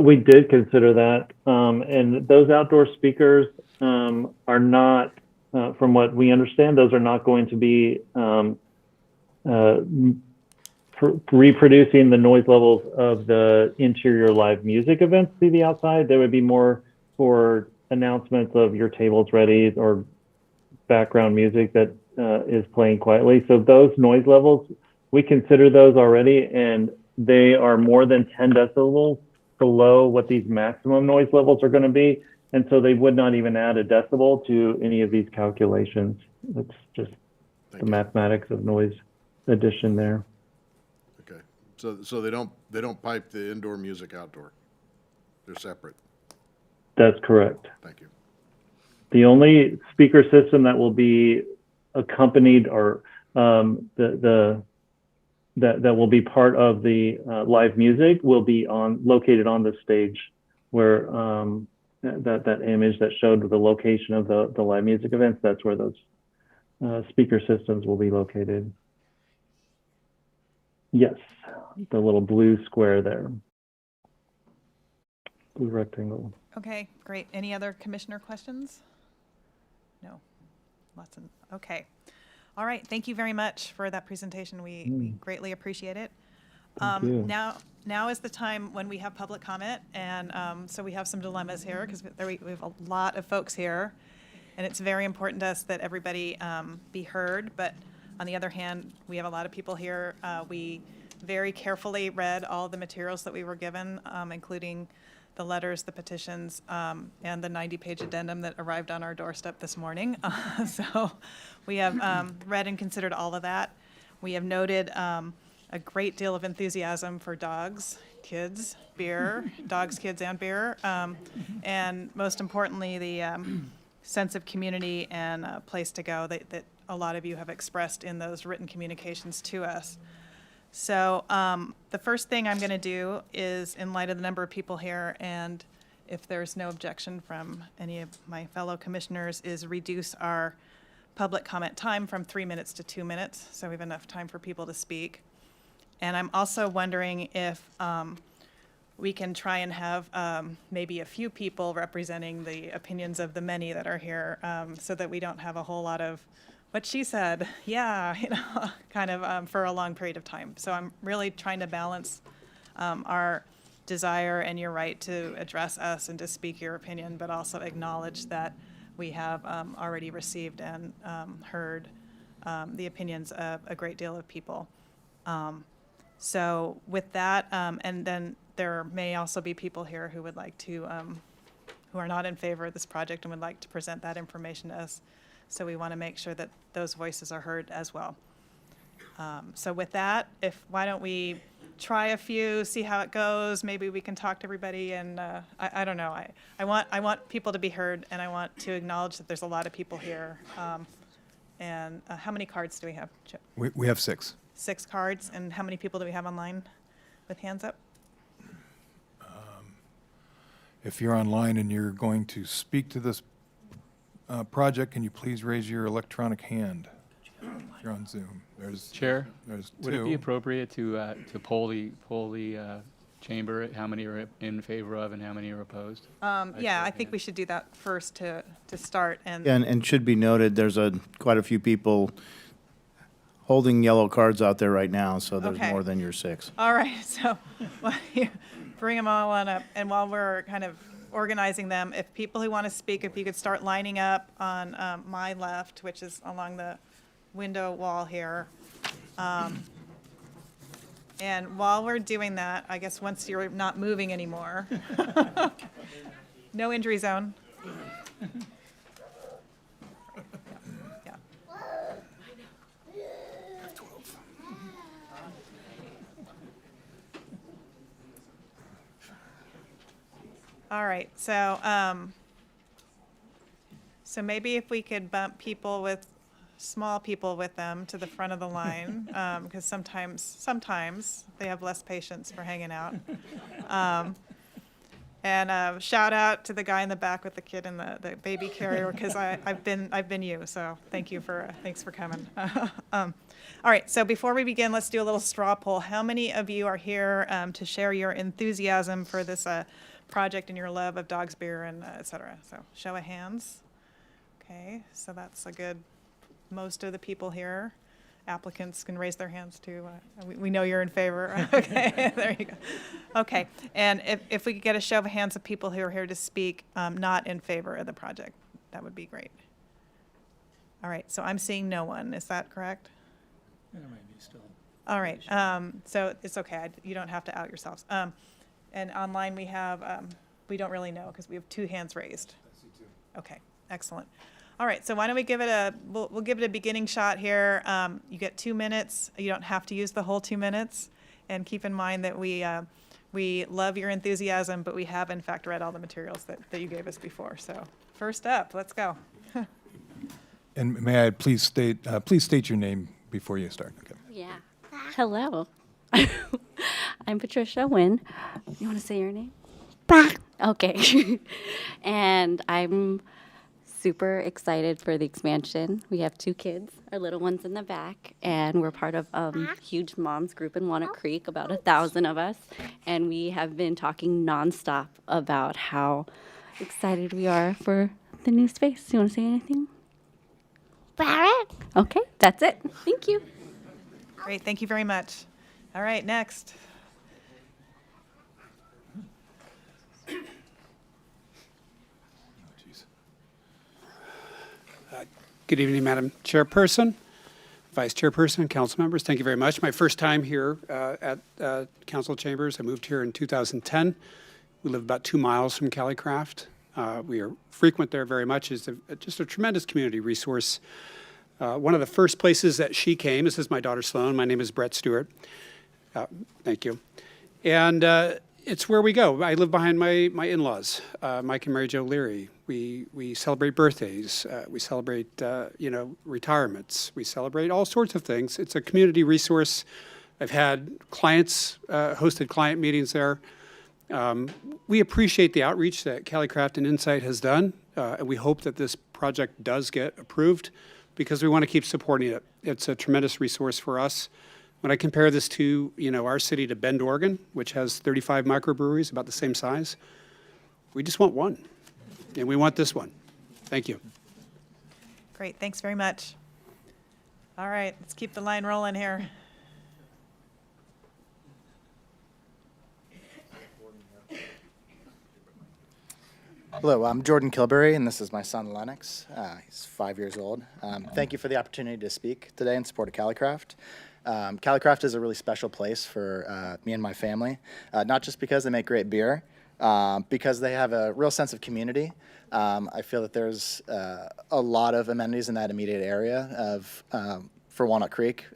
We did consider that, and those outdoor speakers are not, from what we understand, those are not going to be reproducing the noise levels of the interior live music events to the outside. There would be more for announcements of your table's ready or background music that is playing quietly. So those noise levels, we consider those already, and they are more than 10 decibels below what these maximum noise levels are going to be. And so they would not even add a decibel to any of these calculations. It's just the mathematics of noise addition there. Okay, so they don't pipe the indoor music outdoor. They're separate. That's correct. Thank you. The only speaker system that will be accompanied or that will be part of the live music will be located on the stage where that image that showed the location of the live music events, that's where those speaker systems will be located. Yes, the little blue square there. Blue rectangle. Okay, great. Any other commissioner questions? No. Lots of, okay. All right, thank you very much for that presentation. We greatly appreciate it. Thank you. Now is the time when we have public comment, and so we have some dilemmas here because we have a lot of folks here, and it's very important to us that everybody be heard. But on the other hand, we have a lot of people here. We very carefully read all the materials that we were given, including the letters, the petitions, and the 90-page addendum that arrived on our doorstep this morning. So we have read and considered all of that. We have noted a great deal of enthusiasm for dogs, kids, beer, dogs, kids, and beer, and most importantly, the sense of community and a place to go that a lot of you have expressed in those written communications to us. So the first thing I'm going to do is, in light of the number of people here, and if there's no objection from any of my fellow commissioners, is reduce our public comment time from 3 minutes to 2 minutes, so we have enough time for people to speak. And I'm also wondering if we can try and have maybe a few people representing the opinions of the many that are here, so that we don't have a whole lot of what she said, yeah, kind of for a long period of time. So I'm really trying to balance our desire and your right to address us and to speak your opinion, but also acknowledge that we have already received and heard the opinions of a great deal of people. So with that, and then there may also be people here who would like to, who are not in favor of this project and would like to present that information to us. So we want to make sure that those voices are heard as well. So with that, why don't we try a few, see how it goes. Maybe we can talk to everybody, and I don't know. I want people to be heard, and I want to acknowledge that there's a lot of people here. And how many cards do we have, Chip? We have 6. 6 cards, and how many people do we have online with hands up? If you're online and you're going to speak to this project, can you please raise your electronic hand? If you're on Zoom. There's Chair, There's 2. would it be appropriate to poll the chamber, how many are in favor of and how many are opposed? Yeah, I think we should do that first to start. And And should be noted, there's quite a few people holding yellow cards out there right now, so there's Okay. more than your 6. all right, so bring them all on up. And while we're kind of organizing them, if people who want to speak, if you could start lining up on my left, which is along the window wall here. And while we're doing that, I guess once you're not moving anymore, no injury zone. Yeah. All right, so maybe if we could bump small people with them to the front of the line, because sometimes they have less patience for hanging out. And shout out to the guy in the back with the kid in the baby carrier, because I've been you, so thanks for coming. All right, so before we begin, let's do a little straw poll. How many of you are here to share your enthusiasm for this project and your love of dogs, beer, and et cetera? So show of hands. Okay, so that's a good, most of the people here. Applicants can raise their hands too. We know you're in favor. Okay, there you go. Okay, and if we could get a show of hands of people who are here to speak not in favor of the project, that would be great. All right, so I'm seeing no one. Is that correct? There might be still. All right, so it's okay. You don't have to out yourselves. And online we have, we don't really know because we have 2 hands raised. Okay, excellent. All right, so why don't we give it we'll give it a beginning shot here. You get 2 minutes. You don't have to use the whole 2 minutes. And keep in mind that we love your enthusiasm, but we have in fact read all the materials that you gave us before. So first up, let's go. And may I please state your name before you start? Okay. Yeah. Hello. I'm Patricia Wynn. You want to say your name? Okay. And I'm super excited for the expansion. We have 2 kids, our little ones in the back, and we're part of a huge moms group in Walnut Creek, about 1,000 of us, and we have been talking nonstop about how excited we are for the new space. You want to say anything? Okay, that's it. Thank you. Great, thank you very much. All right, next. Good evening, Madam Chairperson, Vice Chairperson, council members, thank you very much. My first time here at council chambers. I moved here in 2010. We live about 2 miles from Calicraft. We are frequent there very much. It's just a tremendous community resource. One of the first places that she came, this is my daughter Sloan, my name is Brett Stewart. Thank you. And it's where we go. I live behind my in-laws, Mike and Mary Jo Leary. We celebrate birthdays. We celebrate, retirements. We celebrate all sorts of things. It's a community resource. I've had clients, hosted client meetings there. We appreciate the outreach that Calicraft and Insight has done, and we hope that this project does get approved because we want to keep supporting it. It's a tremendous resource for us. When I compare this to, our city to Bend, Oregon, which has 35 microbreweries, about the same size, we just want one, and we want this one. Thank you. Great, thanks very much. All right, let's keep the line rolling here. Hello, I'm Jordan Kilbury, and this is my son Lennox. He's 5 years old. Thank you for the opportunity to speak today in support of Calicraft. Calicraft is a really special place for me and my family, not just because they make great beer, because they have a real sense of community. I feel that there's a lot of amenities in that immediate area for Walnut Creek.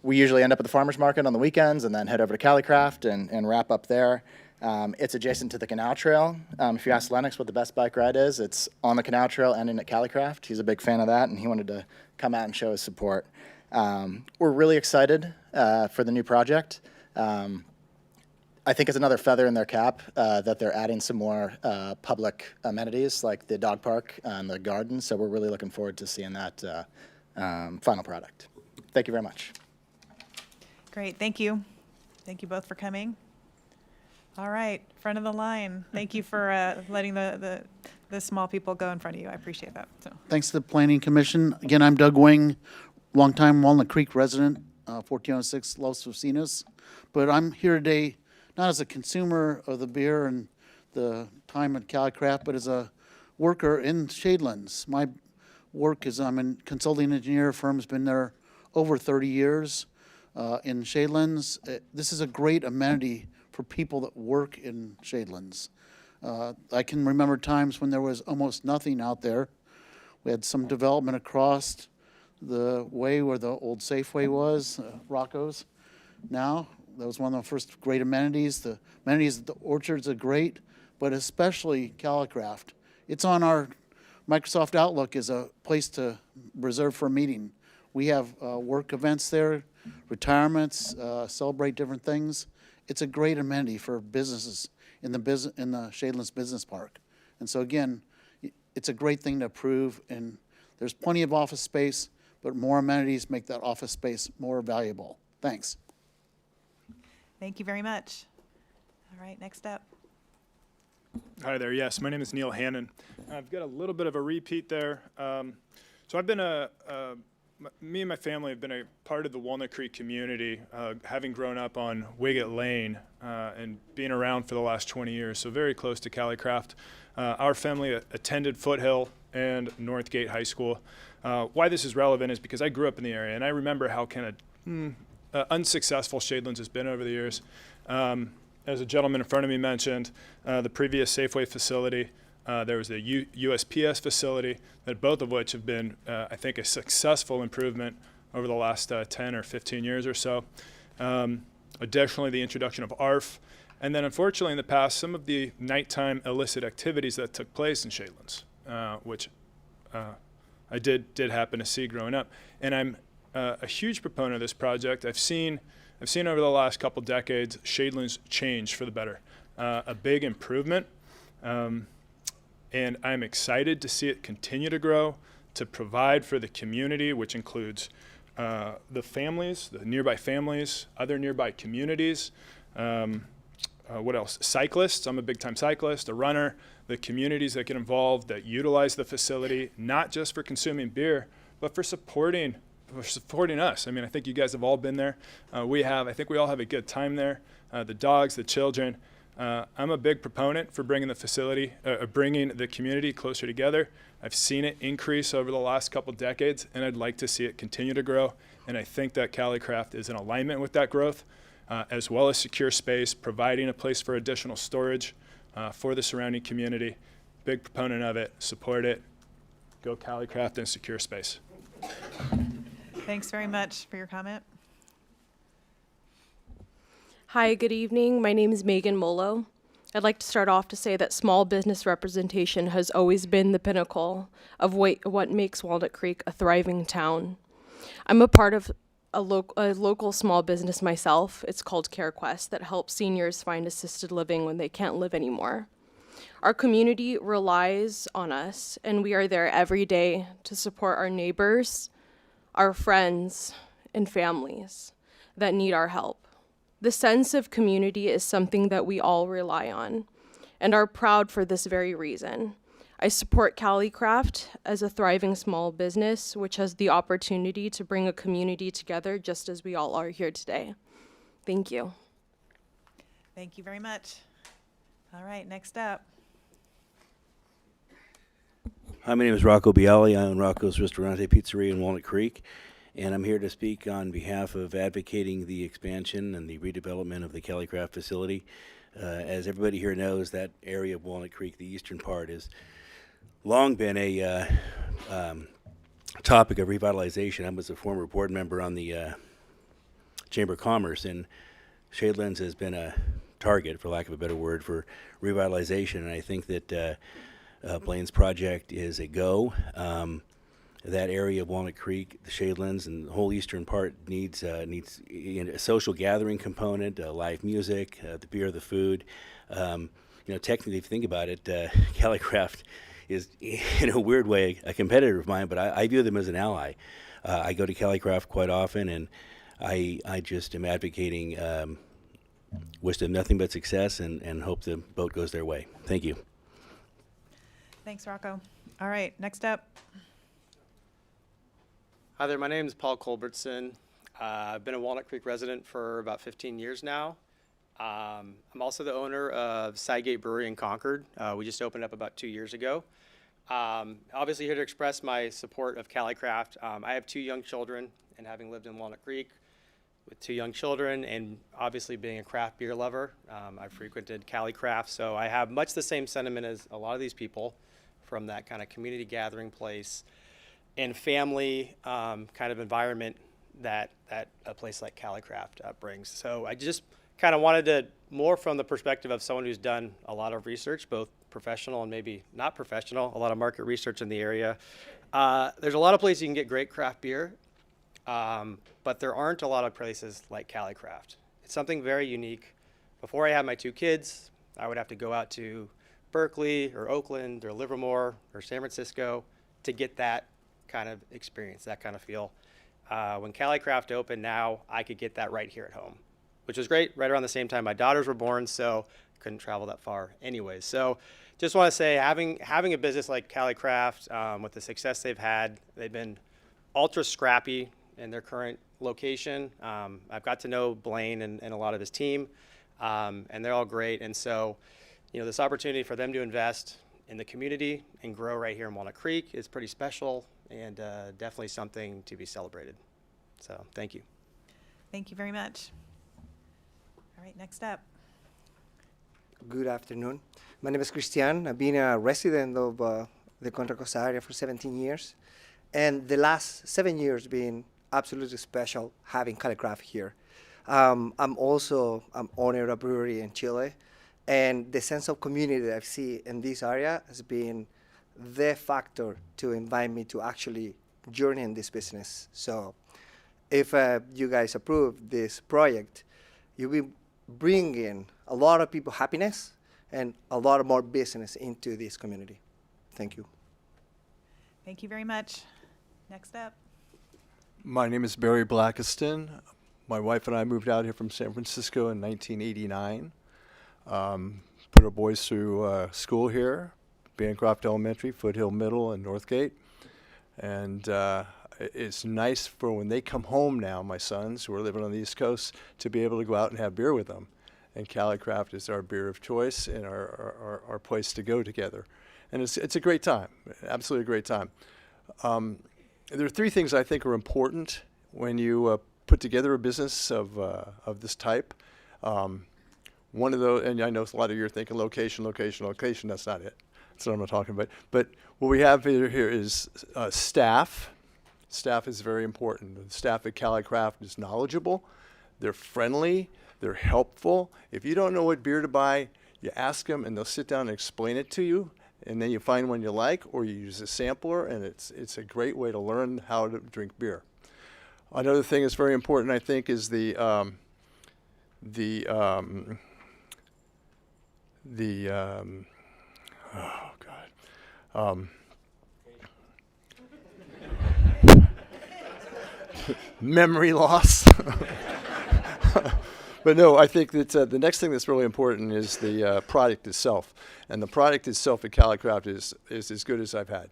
We usually end up at the farmer's market on the weekends and then head over to Calicraft and wrap up there. It's adjacent to the canal trail. If you ask Lennox what the best bike ride is, it's on the canal trail ending at Calicraft. He's a big fan of that, and he wanted to come out and show his support. We're really excited for the new project. I think it's another feather in their cap that they're adding some more public amenities like the dog park and the garden, so we're really looking forward to seeing that final product. Thank you very much. Great, thank you. Thank you both for coming. All right, front of the line. Thank you for letting the small people go in front of you. I appreciate that. So. Thanks to the Planning Commission. Again, I'm Doug Wing, longtime Walnut Creek resident, 1406 Los Vecinos. But I'm here today not as a consumer of the beer and the time at Calicraft, but as a worker in Shadelands. My work is I'm a consulting engineer. Firm's been there over 30 years in Shadelands. This is a great amenity for people that work in Shadelands. I can remember times when there was almost nothing out there. We had some development across the way where the old Safeway was, Rocco's. Now, that was one of the first great amenities. The amenities at the orchards are great, but especially Calicraft. It's on our Microsoft Outlook as a place to reserve for a meeting. We have work events there, retirements, celebrate different things. It's a great amenity for businesses in the Shadelands Business Park. And so again, it's a great thing to approve, and there's plenty of office space, but more amenities make that office space more valuable. Thanks. Thank you very much. All right, next up. Hi there. Yes, my name is Neil Hannon. I've got a little bit of a repeat there. So I've been me and my family have been a part of the Walnut Creek community, having grown up on Wiggett Lane and being around for the last 20 years, so very close to Calicraft. Our family attended Foothill and Northgate High School. Why this is relevant is because I grew up in the area, and I remember how kind of unsuccessful Shadelands has been over the years. As a gentleman in front of me mentioned, the previous Safeway facility, there was the USPS facility, that both of which have been, I think, a successful improvement over the last 10 or 15 years or so. Additionally, the introduction of ARF, and then unfortunately in the past, some of the nighttime illicit activities that took place in Shadelands, which I did happen to see growing up. And I'm a huge proponent of this project. I've seen over the last couple decades Shadelands change for the better, a big improvement. And I'm excited to see it continue to grow, to provide for the community, which includes the families, the nearby families, other nearby communities. What else? Cyclists. I'm a big-time cyclist, a runner. The communities that get involved, that utilize the facility, not just for consuming beer, but for supporting us. I mean, I think you guys have all been there. I think we all have a good time there. The dogs, the children. I'm a big proponent for bringing bringing the community closer together. I've seen it increase over the last couple decades, and I'd like to see it continue to grow. And I think that CaliCraft is in alignment with that growth, as well as secure space, providing a place for additional storage for the surrounding community. Big proponent of it, support it. Go CaliCraft and secure space. Thanks very much for your comment. Hi, good evening. My name is Megan Molo. I'd like to start off to say that small business representation has always been the pinnacle of what makes Walnut Creek a thriving town. I'm a part of a local small business myself. It's called CareQuest, that helps seniors find assisted living when they can't live anymore. Our community relies on us, and we are there every day to support our neighbors, our friends, and families that need our help. The sense of community is something that we all rely on and are proud for this very reason. I support CaliCraft as a thriving small business, which has the opportunity to bring a community together just as we all are here today. Thank you. Thank you very much. All right, next up. Hi, my name is Rocco Bialy. I own Rocco's Ristorante Pizzeria in Walnut Creek, and I'm here to speak on behalf of advocating the expansion and the redevelopment of the CaliCraft facility. As everybody here knows, that area of Walnut Creek, the eastern part, has long been a topic of revitalization. I was a former board member on the Chamber of Commerce, and Shadelands has been a target, for lack of a better word, for revitalization, and I think that Blaine's project is a go. That area of Walnut Creek, the Shadelands, and the whole eastern part needs a social gathering component, live music, the beer, the food. Technically, if you think about it, CaliCraft is, in a weird way, a competitor of mine, but I view them as an ally. I go to CaliCraft quite often, and I just am advocating, wish them nothing but success, and hope the boat goes their way. Thank you. Thanks, Rocco. All right, next up. Hi there, my name is Paul Culbertson. I've been a Walnut Creek resident for about 15 years now. I'm also the owner of Sidegate Brewery in Concord. We just opened up about 2 years ago. Obviously here to express my support of CaliCraft. I have 2 young children, and having lived in Walnut Creek with 2 young children, and obviously being a craft beer lover, I've frequented CaliCraft, so I have much the same sentiment as a lot of these people from that kind of community gathering place and family kind of environment that a place like CaliCraft brings. So I just kind of wanted to, more from the perspective of someone who's done a lot of research, both professional and maybe not professional, a lot of market research in the area. There's a lot of places you can get great craft beer, but there aren't a lot of places like CaliCraft. It's something very unique. Before I had my 2 kids, I would have to go out to Berkeley or Oakland or Livermore or San Francisco to get that kind of experience, that kind of feel. When CaliCraft opened now, I could get that right here at home, which was great. Right around the same time my daughters were born, so couldn't travel that far anyways. So just want to say, having a business like CaliCraft, with the success they've had, they've been ultra scrappy in their current location. I've got to know Blaine and a lot of his team, and they're all great. And so, this opportunity for them to invest in the community and grow right here in Walnut Creek is pretty special, and definitely something to be celebrated. So thank you. Thank you very much. All right, next up. Good afternoon. My name is Christian. I've been a resident of the Contra Costa area for 17 years, and the last 7 years been absolutely special having CaliCraft here. I'm owner of a brewery in Chile, and the sense of community that I see in this area has been the factor to invite me to actually journey in this business. So if you guys approve this project, you'll be bringing a lot of people happiness and a lot of more business into this community. Thank you. Thank you very much. Next up. My name is Barry Blackiston. My wife and I moved out here from San Francisco in 1989. Put our boys through school here, Bancroft Elementary, Foothill Middle, and Northgate. And it's nice for when they come home now, my sons, who are living on the East Coast, to be able to go out and have beer with them. and Calicraft is our beer of choice and our place to go together. And it's a great time, absolutely a great time. There are three things I think are important when you put together a business of this type. One of those, and I know a lot of you are thinking location, location, location. That's not it. That's not what I'm talking about. But what we have here is staff. Staff is very important. The staff at Calicraft is knowledgeable. They're friendly. They're helpful. If you don't know what beer to buy, you ask them, and they'll sit down and explain it to you. And then you find one you like, or you use a sampler, and it's a great way to learn how to drink beer. Another thing that's very important, I think, is oh God, memory loss. But no, I think that the next thing that's really important is the product itself. And the product itself at Calicraft is as good as I've had.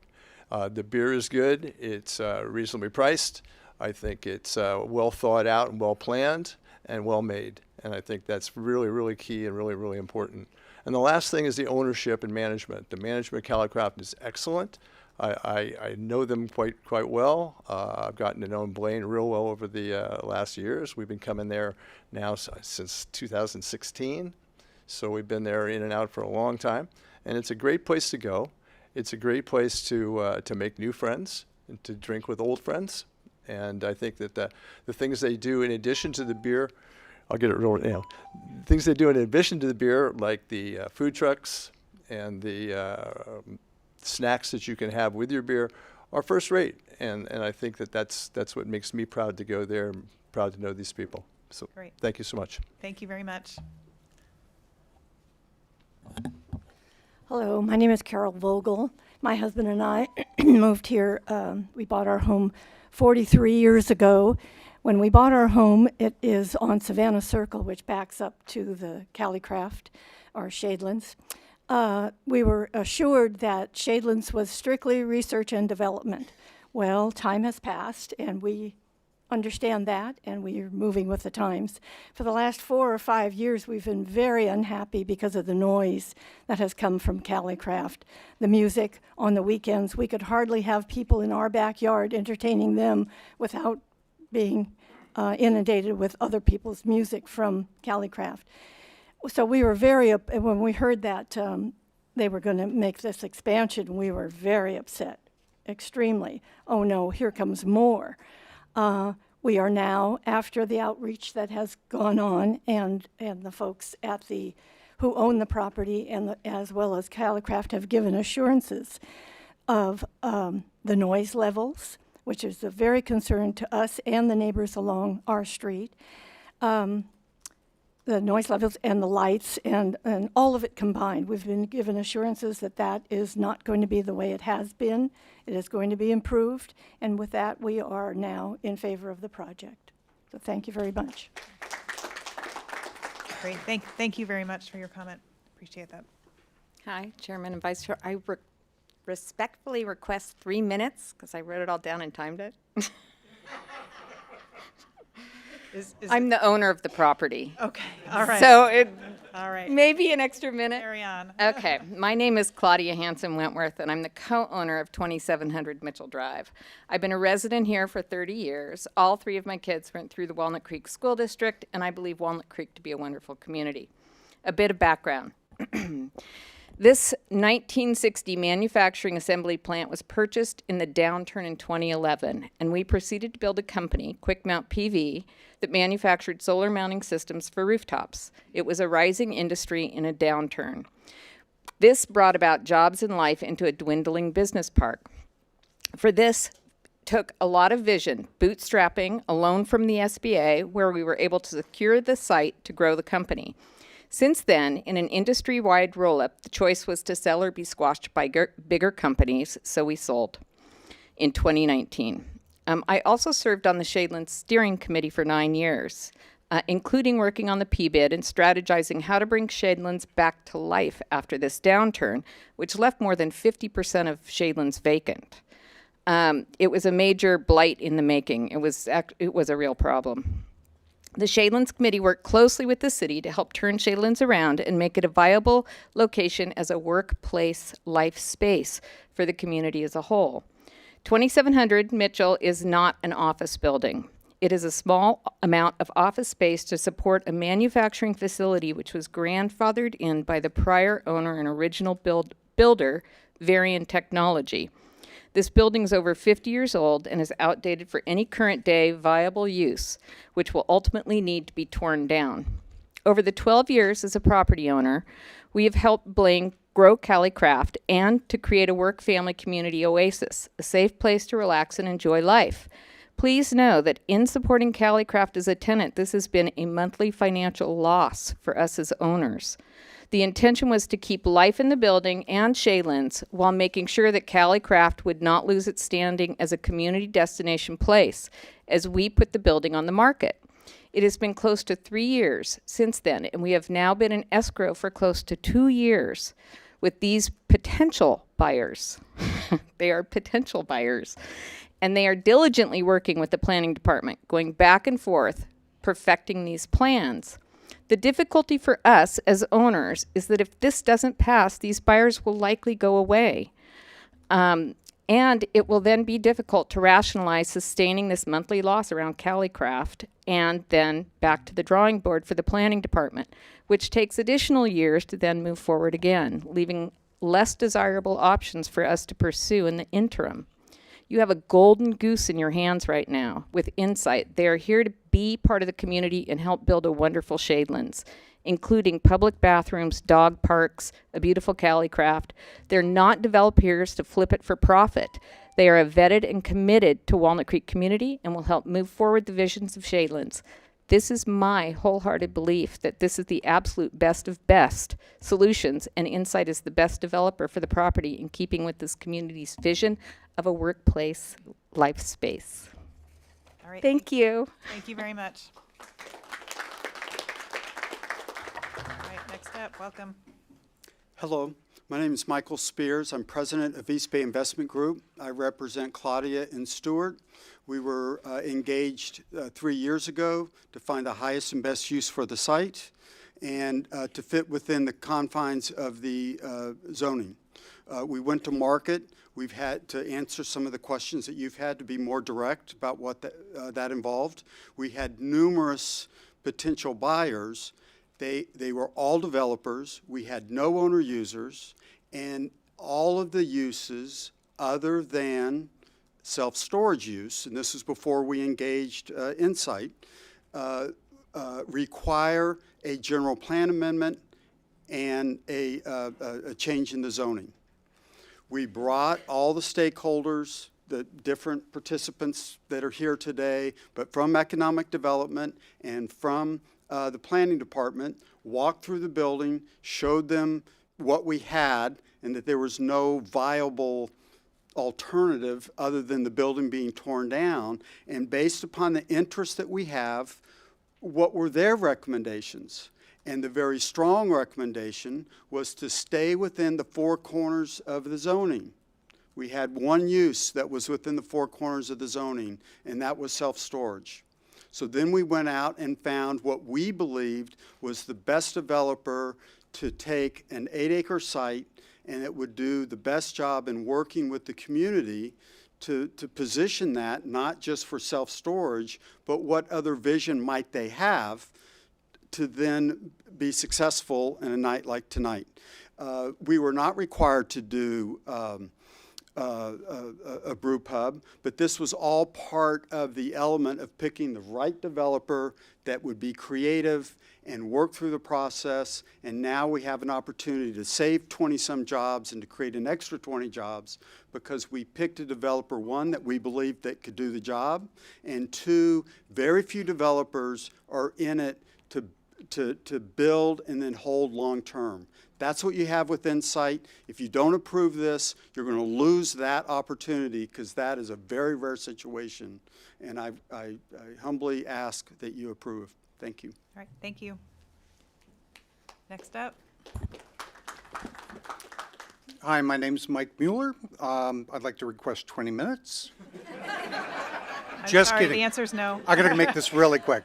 The beer is good. It's reasonably priced. I think it's well thought out and well planned and well made. And I think that's really, really key and really, really important. And the last thing is the ownership and management. The management at Calicraft is excellent. I know them quite well. I've gotten to know Blaine real well over the last years. We've been coming there now since 2016. So we've been there in and out for a long time. And it's a great place to go. It's a great place to make new friends and to drink with old friends. And I think that the things they do in addition to the beer, I'll get it real, things they do in addition to the beer, like the food trucks and the snacks that you can have with your beer, are first rate. And I think that's what makes me proud to go there and proud to know these people. So Great. Thank you so much. Thank you very much. Hello, my name is Carol Vogel. My husband and I moved here. We bought our home 43 years ago. When we bought our home, it is on Savannah Circle, which backs up to the Calicraft, or Shadelands. We were assured that Shadelands was strictly research and development. Well, time has passed, and we understand that, and we are moving with the times. For the last 4 or 5 years, we've been very unhappy because of the noise that has come from Calicraft. The music on the weekends, we could hardly have people in our backyard entertaining them without being inundated with other people's music from Calicraft. So we were when we heard that they were going to make this expansion, we were very upset, extremely. Oh no, here comes more. We are now, after the outreach that has gone on, and the folks who own the property and as well as Calicraft have given assurances of the noise levels, which is a very concern to us and the neighbors along our street. The noise levels and the lights and all of it combined. We've been given assurances that is not going to be the way it has been. It is going to be improved. And with that, we are now in favor of the project. So thank you very much. Great. Thank you very much for your comment. Appreciate that. Hi, Chairman and Vice Chair. I respectfully request 3 minutes because I wrote it all down and timed it. I'm the owner of the property. Okay, all right. So all right. Maybe an extra minute. Carry on. Okay, my name is Claudia Hanson Wentworth, and I'm the co-owner of 2700 Mitchell Drive. I've been a resident here for 30 years. All 3 of my kids went through the Walnut Creek School District, and I believe Walnut Creek to be a wonderful community. A bit of background. This 1960 manufacturing assembly plant was purchased in the downturn in 2011, and we proceeded to build a company, Quick Mount PV, that manufactured solar mounting systems for rooftops. It was a rising industry in a downturn. This brought about jobs and life into a dwindling business park. For this, took a lot of vision, bootstrapping, a loan from the SBA, where we were able to secure the site to grow the company. Since then, in an industry-wide roll-up, the choice was to sell or be squashed by bigger companies, so we sold in 2019. I also served on the Shadelands Steering Committee for 9 years, including working on the PBID and strategizing how to bring Shadelands back to life after this downturn, which left more than 50% of Shadelands vacant. It was a major blight in the making. It was a real problem. The Shadelands Committee worked closely with the city to help turn Shadelands around and make it a viable location as a workplace life space for the community as a whole. 2700 Mitchell is not an office building. It is a small amount of office space to support a manufacturing facility which was grandfathered in by the prior owner and original builder, Varian Technology. This building is over 50 years old and is outdated for any current day viable use, which will ultimately need to be torn down. Over the 12 years as a property owner, we have helped Blaine grow Calicraft and to create a work family community oasis, a safe place to relax and enjoy life. Please know that in supporting Calicraft as a tenant, this has been a monthly financial loss for us as owners. The intention was to keep life in the building and Shadelands while making sure that Calicraft would not lose its standing as a community destination place as we put the building on the market. It has been close to 3 years since then, and we have now been in escrow for close to 2 years with these potential buyers. They are potential buyers. And they are diligently working with the planning department, going back and forth, perfecting these plans. The difficulty for us as owners is that if this doesn't pass, these buyers will likely go away. And it will then be difficult to rationalize sustaining this monthly loss around Calicraft and then back to the drawing board for the planning department, which takes additional years to then move forward again, leaving less desirable options for us to pursue in the interim. You have a golden goose in your hands right now with Insight. They are here to be part of the community and help build a wonderful Shadelands, including public bathrooms, dog parks, a beautiful Calicraft. They're not developers to flip it for profit. They are vetted and committed to Walnut Creek community and will help move forward the visions of Shadelands. This is my wholehearted belief that this is the absolute best of best solutions, and Insight is the best developer for the property in keeping with this community's vision of a workplace life space. All right. Thank you. Thank you very much. All right, next up, welcome. Hello, my name is Michael Spears. I'm president of East Bay Investment Group. I represent Claudia and Stewart. We were engaged 3 years ago to find the highest and best use for the site and to fit within the confines of the zoning. We went to market. We've had to answer some of the questions that you've had to be more direct about what that involved. We had numerous potential buyers. They were all developers. We had no owner users, and all of the uses other than self-storage use, and this is before we engaged Insight, require a general plan amendment and a change in the zoning. We brought all the stakeholders, the different participants that are here today, but from economic development and from the planning department, walked through the building, showed them what we had and that there was no viable alternative other than the building being torn down. And based upon the interest that we have, what were their recommendations? And the very strong recommendation was to stay within the four corners of the zoning. We had one use that was within the four corners of the zoning, and that was self-storage. So then we went out and found what we believed was the best developer to take an 8-acre site, and it would do the best job in working with the community to position that not just for self-storage, but what other vision might they have to then be successful in a night like tonight. We were not required to do a brew pub, but this was all part of the element of picking the right developer that would be creative and work through the process. And now we have an opportunity to save 20-some jobs and to create an extra 20 jobs because we picked a developer, one, that we believed that could do the job, and two, very few developers are in it to build and then hold long term. That's what you have with Insight. If you don't approve this, you're going to lose that opportunity because that is a very rare situation. And I humbly ask that you approve. Thank you. All right, thank you. Next up. Hi, my name's Mike Mueller. I'd like to request 20 minutes. I'm Just sorry, kidding. the answer's no. I'm going to make this really quick.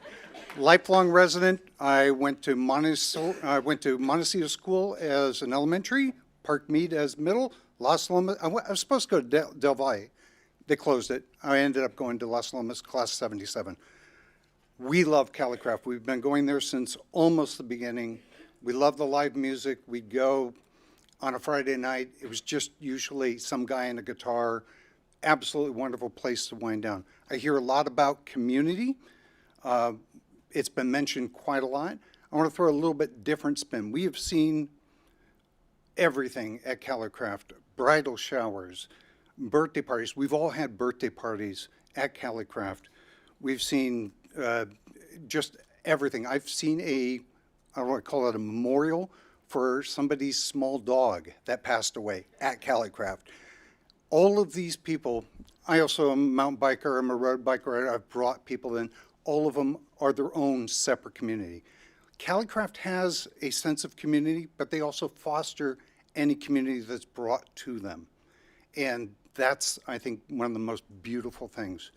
Lifelong resident. I went to Montecito School as an elementary, Park Mead as middle, Las Lomas. I was supposed to go to Del Valle. They closed it. I ended up going to Las Lomas, class 77. We love Callicraft. We've been going there since almost the beginning. We love the live music. We'd go on a Friday night. It was just usually some guy in a guitar. Absolutely wonderful place to wind down. I hear a lot about community. It's been mentioned quite a lot. I want to throw a little bit different spin. We have seen everything at Callicraft, bridal showers, birthday parties. We've all had birthday parties at Callicraft. We've seen just everything. I've seen I don't want to call it a memorial for somebody's small dog that passed away at Callicraft. All of these people, I also am a mountain biker, I'm a road biker, I've brought people in. All of them are their own separate community. Callicraft has a sense of community, but they also foster any community that's brought to them. And that's, I think, one of the most beautiful things.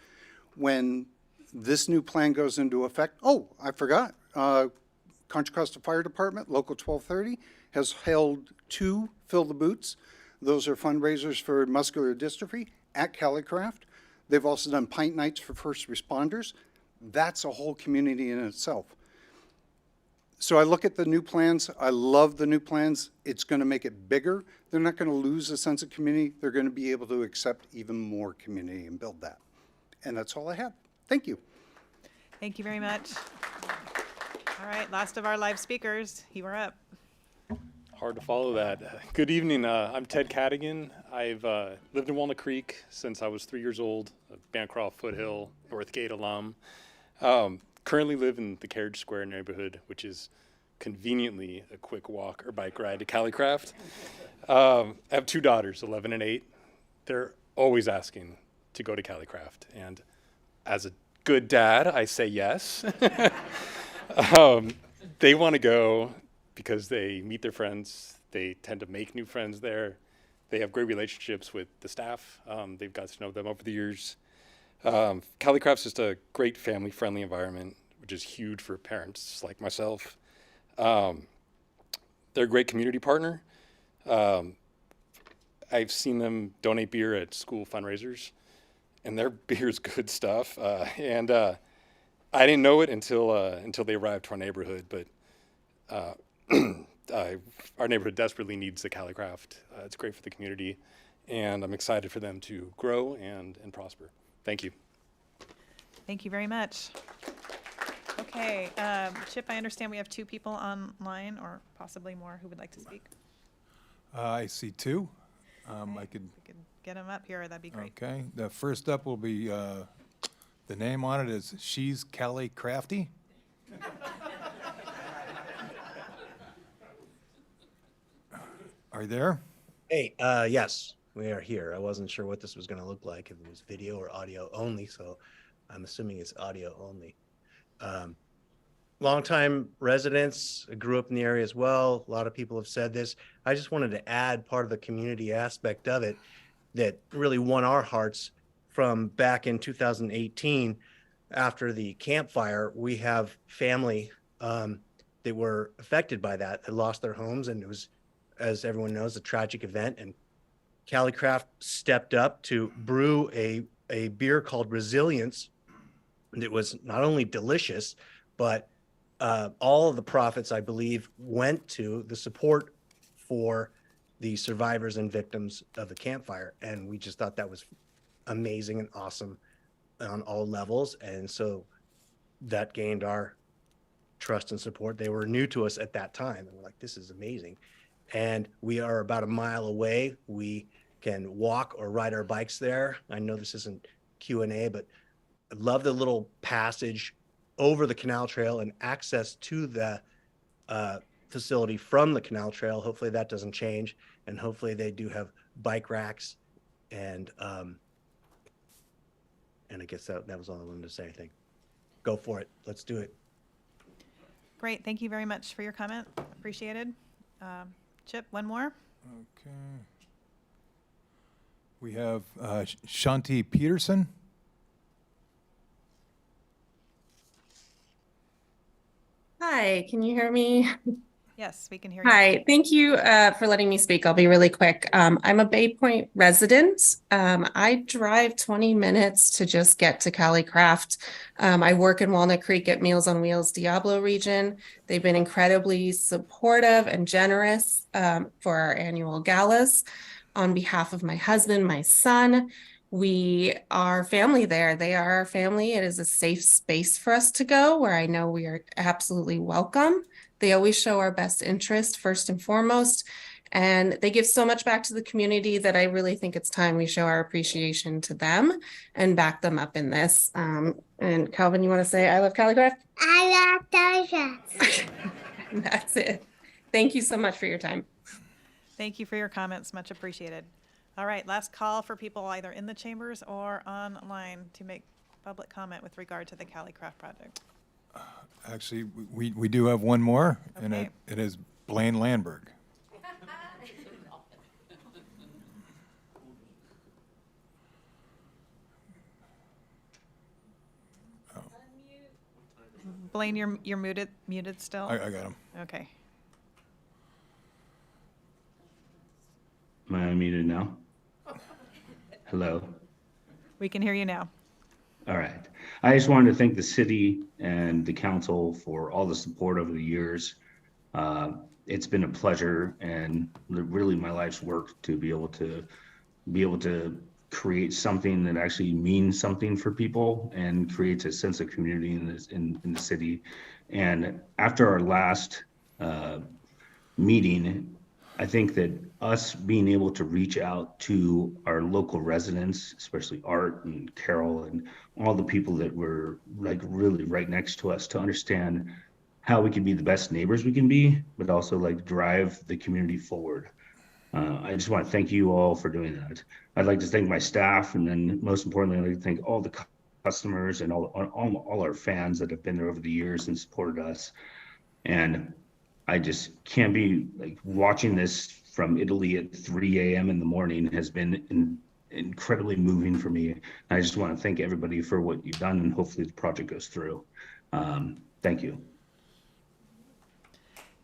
When this new plan goes into effect, oh, I forgot, Contra Costa Fire Department, Local 1230, has held 2 Fill the Boots. Those are fundraisers for muscular dystrophy at Callicraft. They've also done pint nights for first responders. That's a whole community in itself. So I look at the new plans. I love the new plans. It's going to make it bigger. They're not going to lose a sense of community. They're going to be able to accept even more community and build that. And that's all I have. Thank you. Thank you very much. All right, last of our live speakers, you are up. Hard to follow that. Good evening. I'm Ted Cadigan. I've lived in Walnut Creek since I was 3 years old, a Bancroft Foothill, Northgate alum. Currently live in the Carriage Square neighborhood, which is conveniently a quick walk or bike ride to Callicraft. I have 2 daughters, 11 and 8. They're always asking to go to Callicraft. And as a good dad, I say yes. They want to go because they meet their friends. They tend to make new friends there. They have great relationships with the staff. They've got to know them over the years. Callicraft's just a great family-friendly environment, which is huge for parents like myself. They're a great community partner. I've seen them donate beer at school fundraisers, and their beer is good stuff. I didn't know it until they arrived to our neighborhood, but our neighborhood desperately needs the Callicraft. It's great for the community, and I'm excited for them to grow and prosper. Thank you. Thank you very much. Okay, Chip, I understand we have 2 people online, or possibly more, who would like to speak. I see 2. Okay, I could. if we could get them up here, that'd be great. Okay. The first up will be the name on it is She's Callicrafty. Are you there? Hey, yes, we are here. I wasn't sure what this was going to look like, if it was video or audio only, so I'm assuming it's audio only. Longtime residents, I grew up in the area as well. A lot of people have said this. I just wanted to add part of the community aspect of it that really won our hearts from back in 2018 after the campfire. We have family that were affected by that lost their homes, and it was, as everyone knows, a tragic event. And Callicraft stepped up to brew a beer called Resilience that was not only delicious, but all of the profits, I believe, went to the support for the survivors and victims of the campfire. And we just thought that was amazing and awesome on all levels. And so that gained our trust and support. They were new to us at that time, and we're like, this is amazing. And we are about a mile away. We can walk or ride our bikes there. I know this isn't Q&A, but I love the little passage over the canal trail and access to the facility from the canal trail. Hopefully that doesn't change, and hopefully they do have bike racks. And I guess that was all I wanted to say. I think. Go for it. Let's do it. Great, thank you very much for your comment. Appreciated. Chip, one more. Okay. We have Shanti Peterson. Hi, can you hear me? Yes, we can hear you. Hi, thank you for letting me speak. I'll be really quick. I'm a Bay Point resident. I drive 20 minutes to just get to Cali Craft. I work in Walnut Creek at Meals on Wheels Diablo region. They've been incredibly supportive and generous for our annual galas. On behalf of my husband, my son, we are family there. They are our family. It is a safe space for us to go where I know we are absolutely welcome. They always show our best interest first and foremost, and they give so much back to the community that I really think it's time we show our appreciation to them and back them up in this. And Calvin, you want to say I love Calligraph? I love Calligraph. That's it. Thank you so much for your time. Thank you for your comments, much appreciated. All right, last call for people either in the chambers or online to make public comment with regard to the Cali Craft project. Actually, we do have one more, and Okay. it is Blaine Landberg. Blaine, you're muted still? I got him. Okay. Am I unmuted now? Hello. We can hear you now. All right. I just wanted to thank the city and the council for all the support over the years. It's been a pleasure and really my life's work to be able to create something that actually means something for people and creates a sense of community in the city. And after our last meeting, I think that us being able to reach out to our local residents, especially Art and Carol and all the people that were like really right next to us, to understand how we can be the best neighbors we can be, but also like drive the community forward. I just want to thank you all for doing that. I'd like to thank my staff, and then most importantly, I'd like to thank all the customers and all our fans that have been there over the years and supported us. And I just can't be like watching this from Italy at 3 a.m. in the morning has been incredibly moving for me. I just want to thank everybody for what you've done, and hopefully the project goes through. Thank you.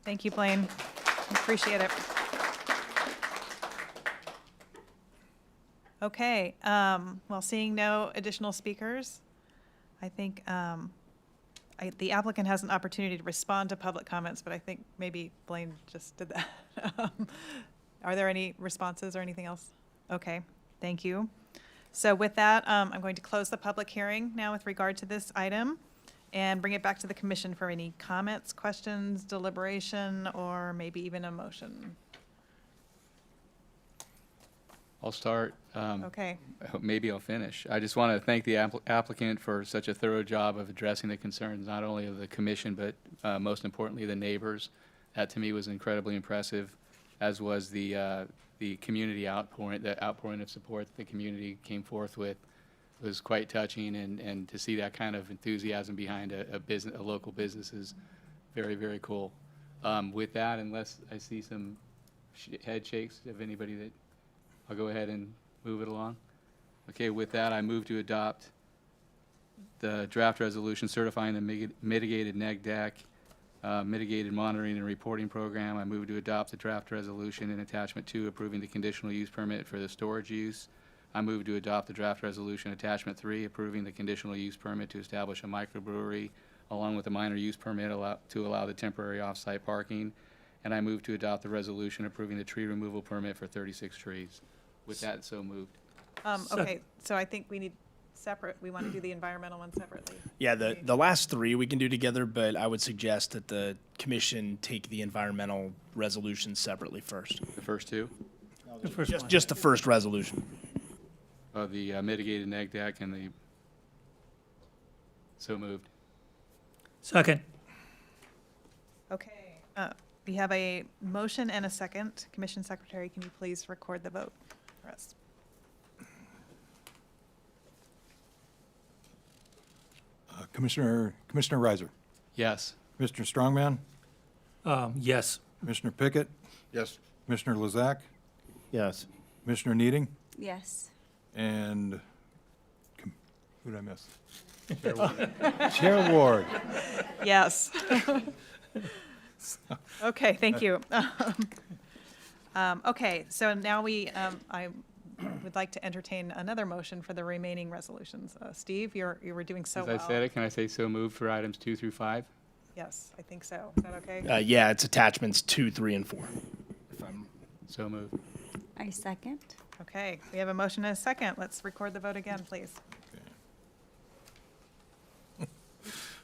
Thank you, Blaine. Appreciate it. Okay, well, seeing no additional speakers, I think the applicant has an opportunity to respond to public comments, but I think maybe Blaine just did that. Are there any responses or anything else? Okay, thank you. So with that, I'm going to close the public hearing now with regard to this item and bring it back to the commission for any comments, questions, deliberation, or maybe even a motion. I'll start. Okay. Maybe I'll finish. I just want to thank the applicant for such a thorough job of addressing the concerns, not only of the commission, but most importantly, the neighbors. That to me was incredibly impressive, as was the community outpouring, the outpouring of support that the community came forth with was quite touching, and to see that kind of enthusiasm behind a local business is very, very cool. With that, unless I see some head shakes of anybody that, I'll go ahead and move it along. Okay, with that, I move to adopt the draft resolution certifying the mitigated neg deck, mitigated monitoring and reporting program. I move to adopt the draft resolution in attachment 2 approving the conditional use permit for the storage use. I move to adopt the draft resolution attachment 3 approving the conditional use permit to establish a microbrewery along with a minor use permit to allow the temporary off-site parking. And I move to adopt the resolution approving the tree removal permit for 36 trees. With that, so moved. Okay, so I think we need separate, we want to do the environmental one separately. Yeah, the last three we can do together, but I would suggest that the commission take the environmental resolution separately first. The first two? Just the first resolution. The mitigated neg deck and the, so moved. Second. Okay, we have a motion and a second. Commission Secretary, can you please record the vote for us? Commissioner Reiser. Yes. Mr. Strongman. Yes. Commissioner Pickett. Yes. Commissioner Lazak. Yes. Commissioner Needing. Yes. And Who'd I miss? Chair Ward. Yes. Okay, thank you. Okay, so now I would like to entertain another motion for the remaining resolutions. Steve, you were doing so well. As I said it, can I say so moved for items 2 through 5? Yes, I think so. Is that okay? Yeah, it's attachments 2, 3, and 4. If I'm So moved. I second. Okay, we have a motion and a second. Let's record the vote again, please.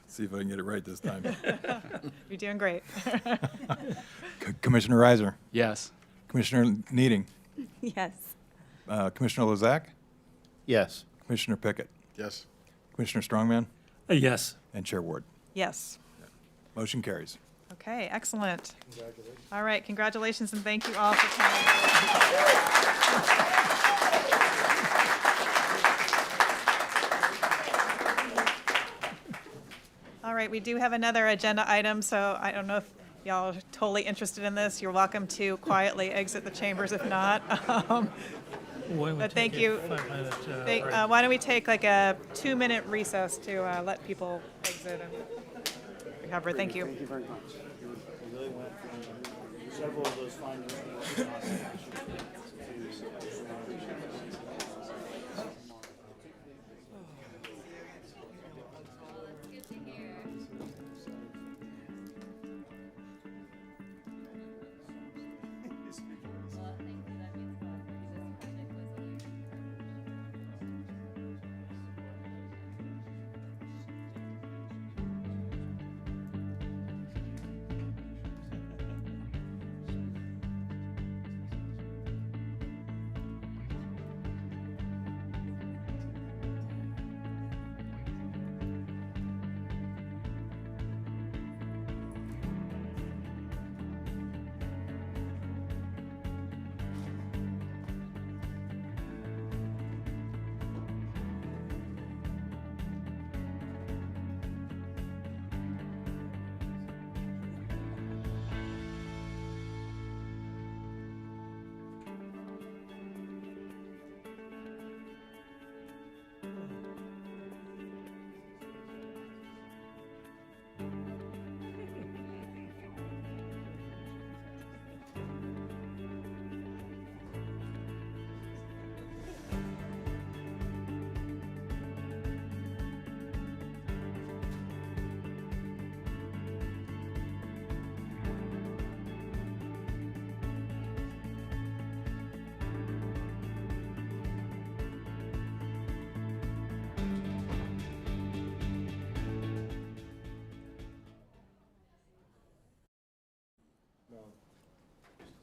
See if I can get it right this time. You're doing great. Commissioner Reiser. Yes. Commissioner Needing. Yes. Commissioner Lozak. Yes. Commissioner Pickett. Yes. Commissioner Strongman. Yes. And Chair Ward. Yes. Motion carries. Okay, excellent. All right, congratulations and thank you all for coming. All right, we do have another agenda item, so I don't know if y'all are totally interested in this. You're welcome to quietly exit the chambers if not. But thank you. Why don't we take like a 2-minute recess to let people exit and recover. Thank you. Thank you very much. Several of those findings.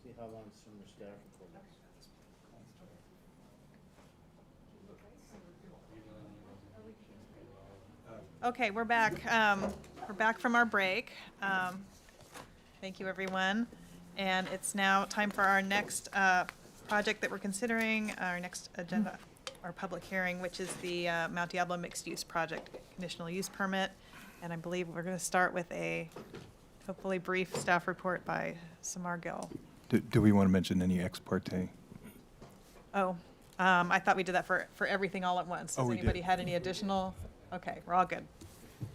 See how long some of the staff report is. Okay, we're back. We're back from our break. Thank you, everyone. And it's now time for our next project that we're considering, our next agenda, our public hearing, which is the Mount Diablo Mixed-Use Project Conditional Use Permit. And I believe we're going to start with a hopefully brief staff report by Samar Gill. Do we want to mention any ex parte? Oh, I thought we did that for everything all at once. Oh, Has we did. anybody had any additional? Okay, we're all good.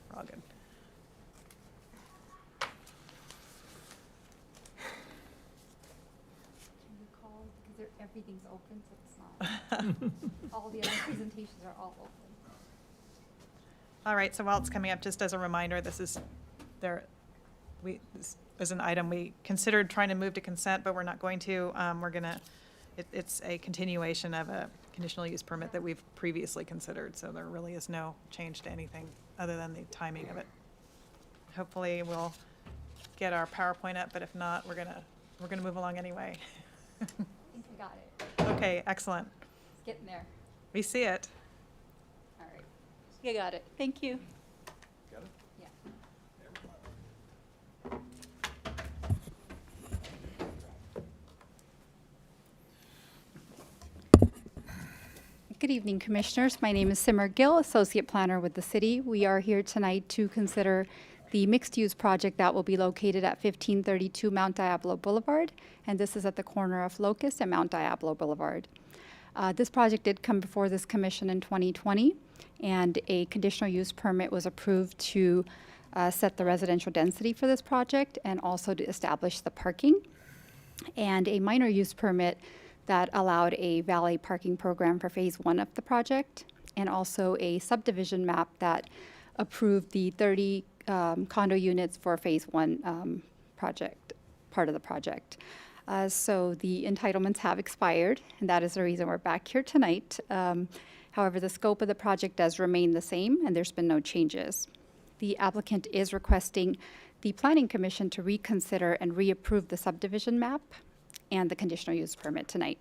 We're all good. Because everything's open, so it's not. All the other presentations are all open. All right, so while it's coming up, just as a reminder, this is this is an item we considered trying to move to consent, but we're not going to. It's a continuation of a conditional use permit that we've previously considered, so there really is no change to anything other than the timing of it. Hopefully, we'll get our PowerPoint up, but if not, we're gonna move along anyway. I think we got it. Okay, excellent. It's getting there. We see it. All right. You got it. Thank you. Got it? Yeah. Good evening, Commissioners. My name is Simmer Gill, Associate Planner with the City. We are here tonight to consider the mixed-use project that will be located at 1532 Mount Diablo Boulevard, and this is at the corner of Locust and Mount Diablo Boulevard. This project did come before this commission in 2020. And a conditional use permit was approved to set the residential density for this project and also to establish the parking. And a minor use permit that allowed a valet parking program for phase 1 of the project, and also a subdivision map that approved the 30 condo units for phase 1 project, part of the project. So the entitlements have expired, and that is the reason we're back here tonight. However, the scope of the project does remain the same, and there's been no changes. The applicant is requesting the Planning Commission to reconsider and reapprove the subdivision map and the conditional use permit tonight.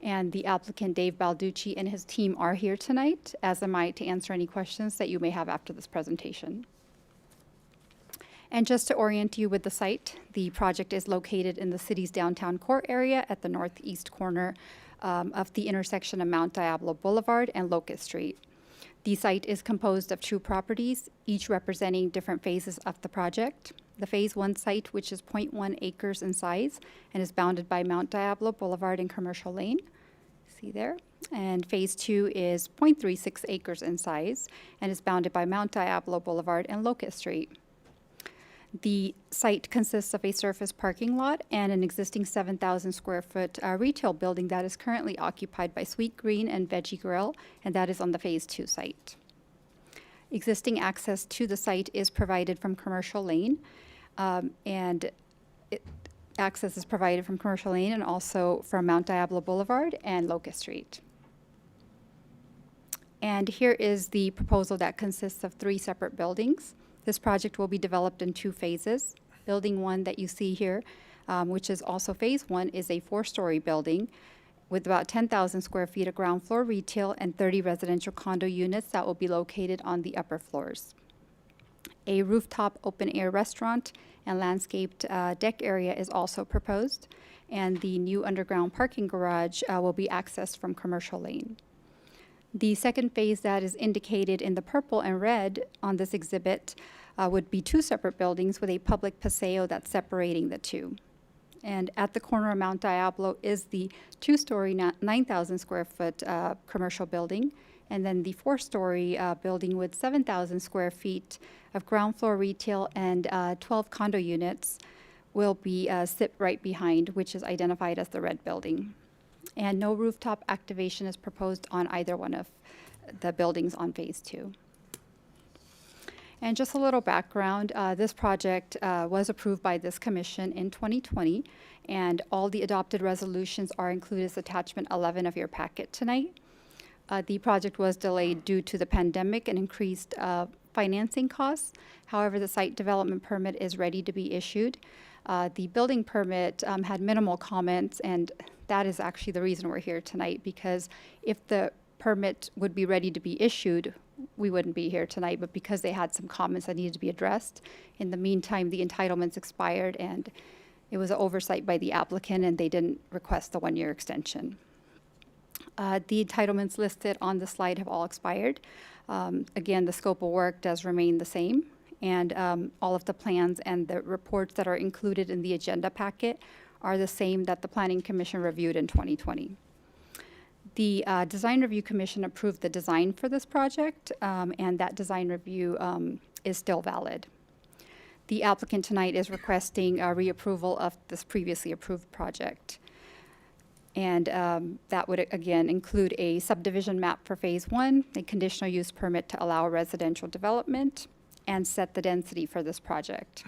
And the applicant, Dave Balducci, and his team are here tonight, as am I, to answer any questions that you may have after this presentation. And just to orient you with the site, the project is located in the city's downtown core area at the northeast corner of the intersection of Mount Diablo Boulevard and Locust Street. The site is composed of 2 properties, each representing different phases of the project. The phase 1 site, which is 0.1 acres in size and is bounded by Mount Diablo Boulevard and Commercial Lane. See there? And phase 2 is 0.36 acres in size and is bounded by Mount Diablo Boulevard and Locust Street. The site consists of a surface parking lot and an existing 7,000 square foot retail building that is currently occupied by Sweet Green and Veggie Grill, and that is on the phase 2 site. Existing access to the site is provided from Commercial Lane, access is provided from Commercial Lane and also from Mount Diablo Boulevard and Locust Street. And here is the proposal that consists of 3 separate buildings. This project will be developed in 2 phases. Building 1 that you see here, which is also phase 1, is a 4-story building with about 10,000 square feet of ground floor retail and 30 residential condo units that will be located on the upper floors. A rooftop open-air restaurant and landscaped deck area is also proposed, and the new underground parking garage will be accessed from Commercial Lane. The second phase that is indicated in the purple and red on this exhibit would be 2 separate buildings with a public paseo that's separating the 2. And at the corner of Mount Diablo is the 2-story, 9,000 square foot commercial building, and then the 4-story building with 7,000 square feet of ground floor retail and 12 condo units will be sit right behind, which is identified as the red building. And no rooftop activation is proposed on either one of the buildings on phase 2. And just a little background, this project was approved by this commission in 2020, and all the adopted resolutions are included as attachment 11 of your packet tonight. The project was delayed due to the pandemic and increased financing costs. However, the site development permit is ready to be issued. The building permit had minimal comments, and that is actually the reason we're here tonight, because if the permit would be ready to be issued, we wouldn't be here tonight, but because they had some comments that needed to be addressed. In the meantime, the entitlements expired, and it was an oversight by the applicant, and they didn't request the 1-year extension. The entitlements listed on the slide have all expired. Again, the scope of work does remain the same, and all of the plans and the reports that are included in the agenda packet are the same that the Planning Commission reviewed in 2020. The Design Review Commission approved the design for this project, and that design review is still valid. The applicant tonight is requesting a reapproval of this previously approved project. And that would, again, include a subdivision map for phase 1, a conditional use permit to allow residential development, and set the density for this project.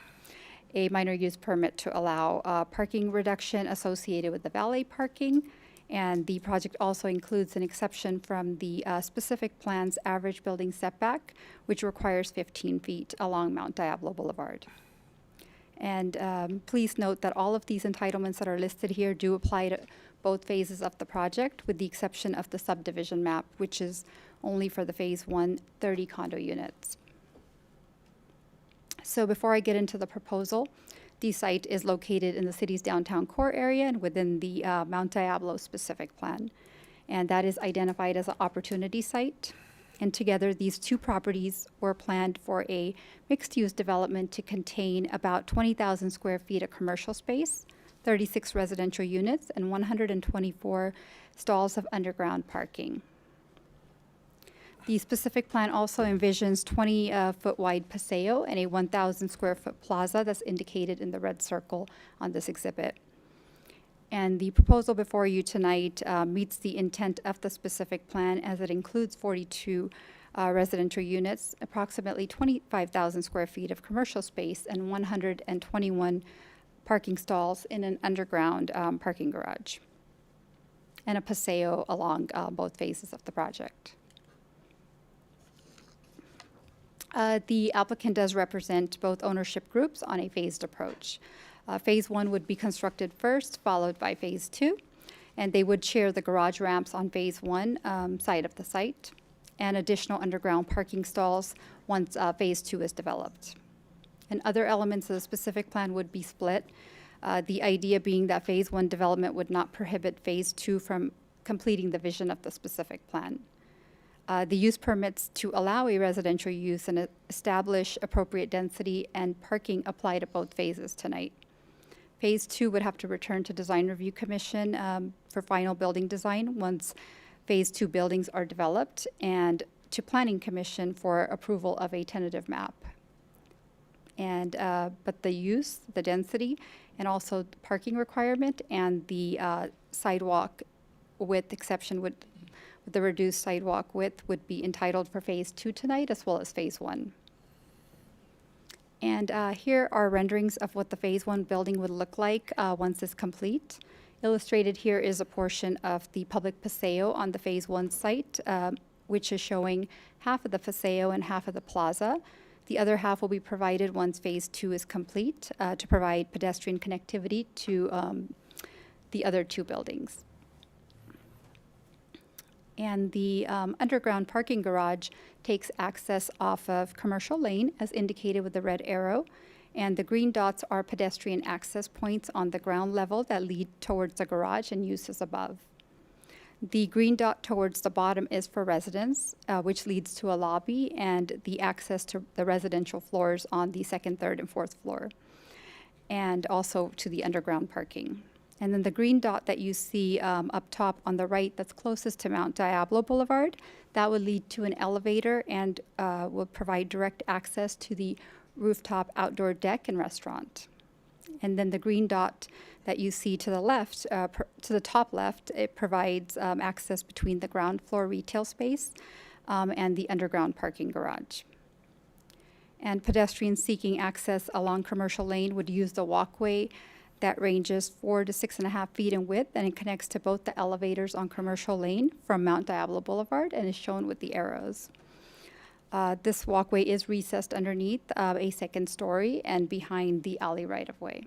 A minor use permit to allow parking reduction associated with the valet parking, and the project also includes an exception from the specific plan's average building setback, which requires 15 feet along Mount Diablo Boulevard. And please note that all of these entitlements that are listed here do apply to both phases of the project, with the exception of the subdivision map, which is only for the phase 1, 30 condo units. So before I get into the proposal, the site is located in the city's downtown core area and within the Mount Diablo specific plan. And that is identified as an opportunity site. And together, these 2 properties were planned for a mixed-use development to contain about 20,000 square feet of commercial space, 36 residential units, and 124 stalls of underground parking. The specific plan also envisions 20-foot wide paseo and a 1,000 square foot plaza that's indicated in the red circle on this exhibit. And the proposal before you tonight meets the intent of the specific plan as it includes 42 residential units, approximately 25,000 square feet of commercial space, and 121 parking stalls in an underground parking garage, and a paseo along both phases of the project. The applicant does represent both ownership groups on a phased approach. Phase 1 would be constructed first, followed by Phase 2, and they would share the garage ramps on Phase 1 side of the site, and additional underground parking stalls once Phase 2 is developed. And other elements of the specific plan would be split, the idea being that Phase 1 development would not prohibit Phase 2 from completing the vision of the specific plan. The use permits to allow a residential use and establish appropriate density and parking apply to both phases tonight. Phase 2 would have to return to Design Review Commission for final building design once Phase 2 buildings are developed, and to Planning Commission for approval of a tentative map. And but the use, the density, and also the parking requirement and the sidewalk width exception would, with the reduced sidewalk width, would be entitled for Phase 2 tonight, as well as Phase 1. And here are renderings of what the Phase 1 building would look like once it's complete. Illustrated here is a portion of the public paseo on the Phase 1 site, which is showing half of the paseo and half of the plaza. The other half will be provided once Phase 2 is complete to provide pedestrian connectivity to the other two buildings. And the underground parking garage takes access off of Commercial Lane, as indicated with the red arrow, and the green dots are pedestrian access points on the ground level that lead towards the garage and uses above. The green dot towards the bottom is for residents, which leads to a lobby and the access to the residential floors on the second, third, and fourth floor, and also to the underground parking. And then the green dot that you see up top on the right that's closest to Mount Diablo Boulevard, that would lead to an elevator and will provide direct access to the rooftop outdoor deck and restaurant. And then the green dot that you see to the left, to the top left, it provides access between the ground floor retail space and the underground parking garage. And pedestrians seeking access along Commercial Lane would use the walkway that ranges 4 to 6.5 feet in width, and it connects to both the elevators on Commercial Lane from Mount Diablo Boulevard and is shown with the arrows. This walkway is recessed underneath a second story and behind the alley right-of-way.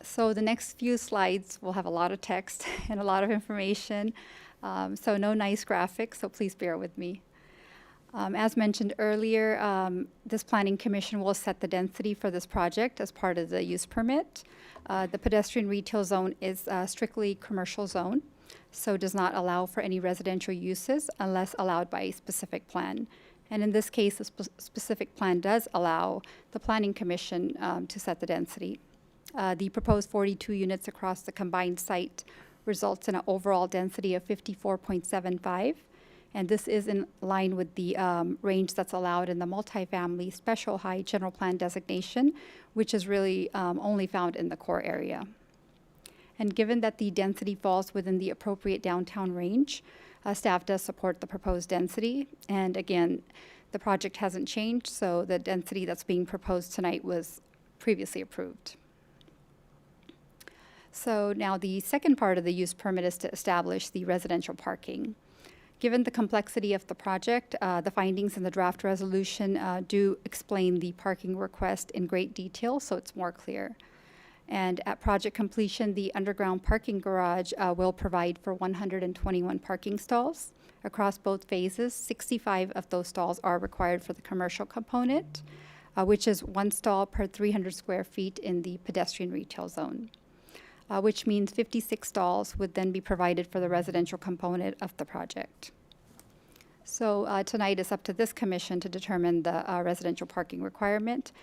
So the next few slides will have a lot of text and a lot of information, so no nice graphics, so please bear with me. As mentioned earlier, this Planning Commission will set the density for this project as part of the use permit. The pedestrian retail zone is a strictly commercial zone, so does not allow for any residential uses unless allowed by a specific plan. And in this case, the specific plan does allow the Planning Commission to set the density. The proposed 42 units across the combined site results in an overall density of 54.75. And this is in line with the range that's allowed in the multifamily special high general plan designation, which is really only found in the core area. And given that the density falls within the appropriate downtown range, staff does support the proposed density. And again, the project hasn't changed, so the density that's being proposed tonight was previously approved. So now the second part of the use permit is to establish the residential parking. Given the complexity of the project, the findings in the draft resolution do explain the parking request in great detail, so it's more clear. And at project completion, the underground parking garage will provide for 121 parking stalls. Across both phases, 65 of those stalls are required for the commercial component, which is 1 stall per 300 square feet in the pedestrian retail zone. Which means 56 stalls would then be provided for the residential component of the project. So tonight it's up to this commission to determine the residential parking requirement.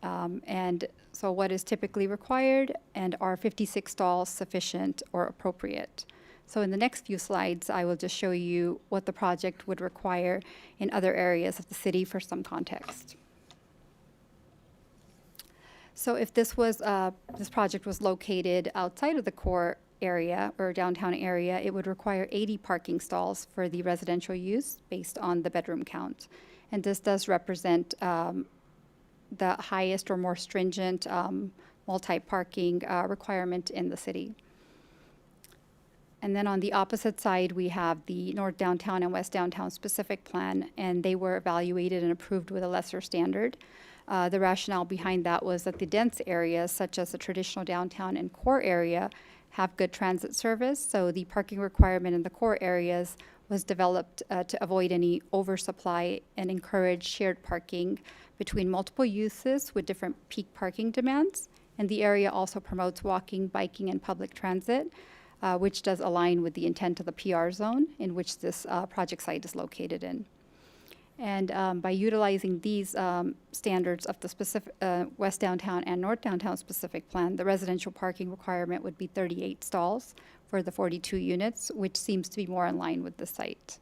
And so what is typically required, and are 56 stalls sufficient or appropriate? So in the next few slides, I will just show you what the project would require in other areas of the city for some context. So if this project was located outside of the core area or downtown area, it would require 80 parking stalls for the residential use based on the bedroom count. And this does represent the highest or more stringent multi-parking requirement in the city. And then on the opposite side, we have the North Downtown and West Downtown specific plan, and they were evaluated and approved with a lesser standard. The rationale behind that was that the dense areas, such as the traditional downtown and core area, have good transit service, so the parking requirement in the core areas was developed to avoid any oversupply and encourage shared parking between multiple uses with different peak parking demands. And the area also promotes walking, biking, and public transit, which does align with the intent of the PR zone in which this project site is located in. And by utilizing these standards of the specific West Downtown and North Downtown specific plan, the residential parking requirement would be 38 stalls for the 42 units, which seems to be more in line with the site.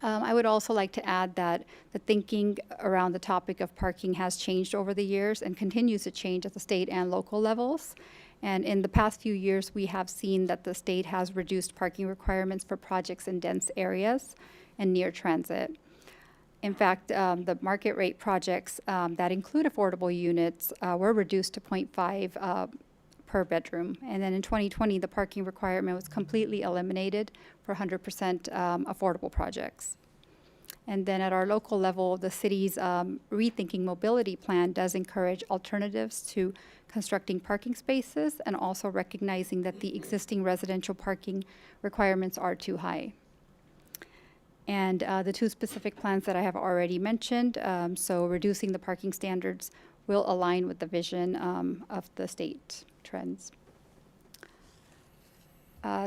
I would also like to add that the thinking around the topic of parking has changed over the years and continues to change at the state and local levels. And in the past few years, we have seen that the state has reduced parking requirements for projects in dense areas and near transit. In fact, the market rate projects that include affordable units were reduced to 0.5 per bedroom. And then in 2020, the parking requirement was completely eliminated for 100% affordable projects. And then at our local level, the city's Rethinking Mobility Plan does encourage alternatives to constructing parking spaces and also recognizing that the existing residential parking requirements are too high. And the two specific plans that I have already mentioned, so reducing the parking standards will align with the vision of the state trends.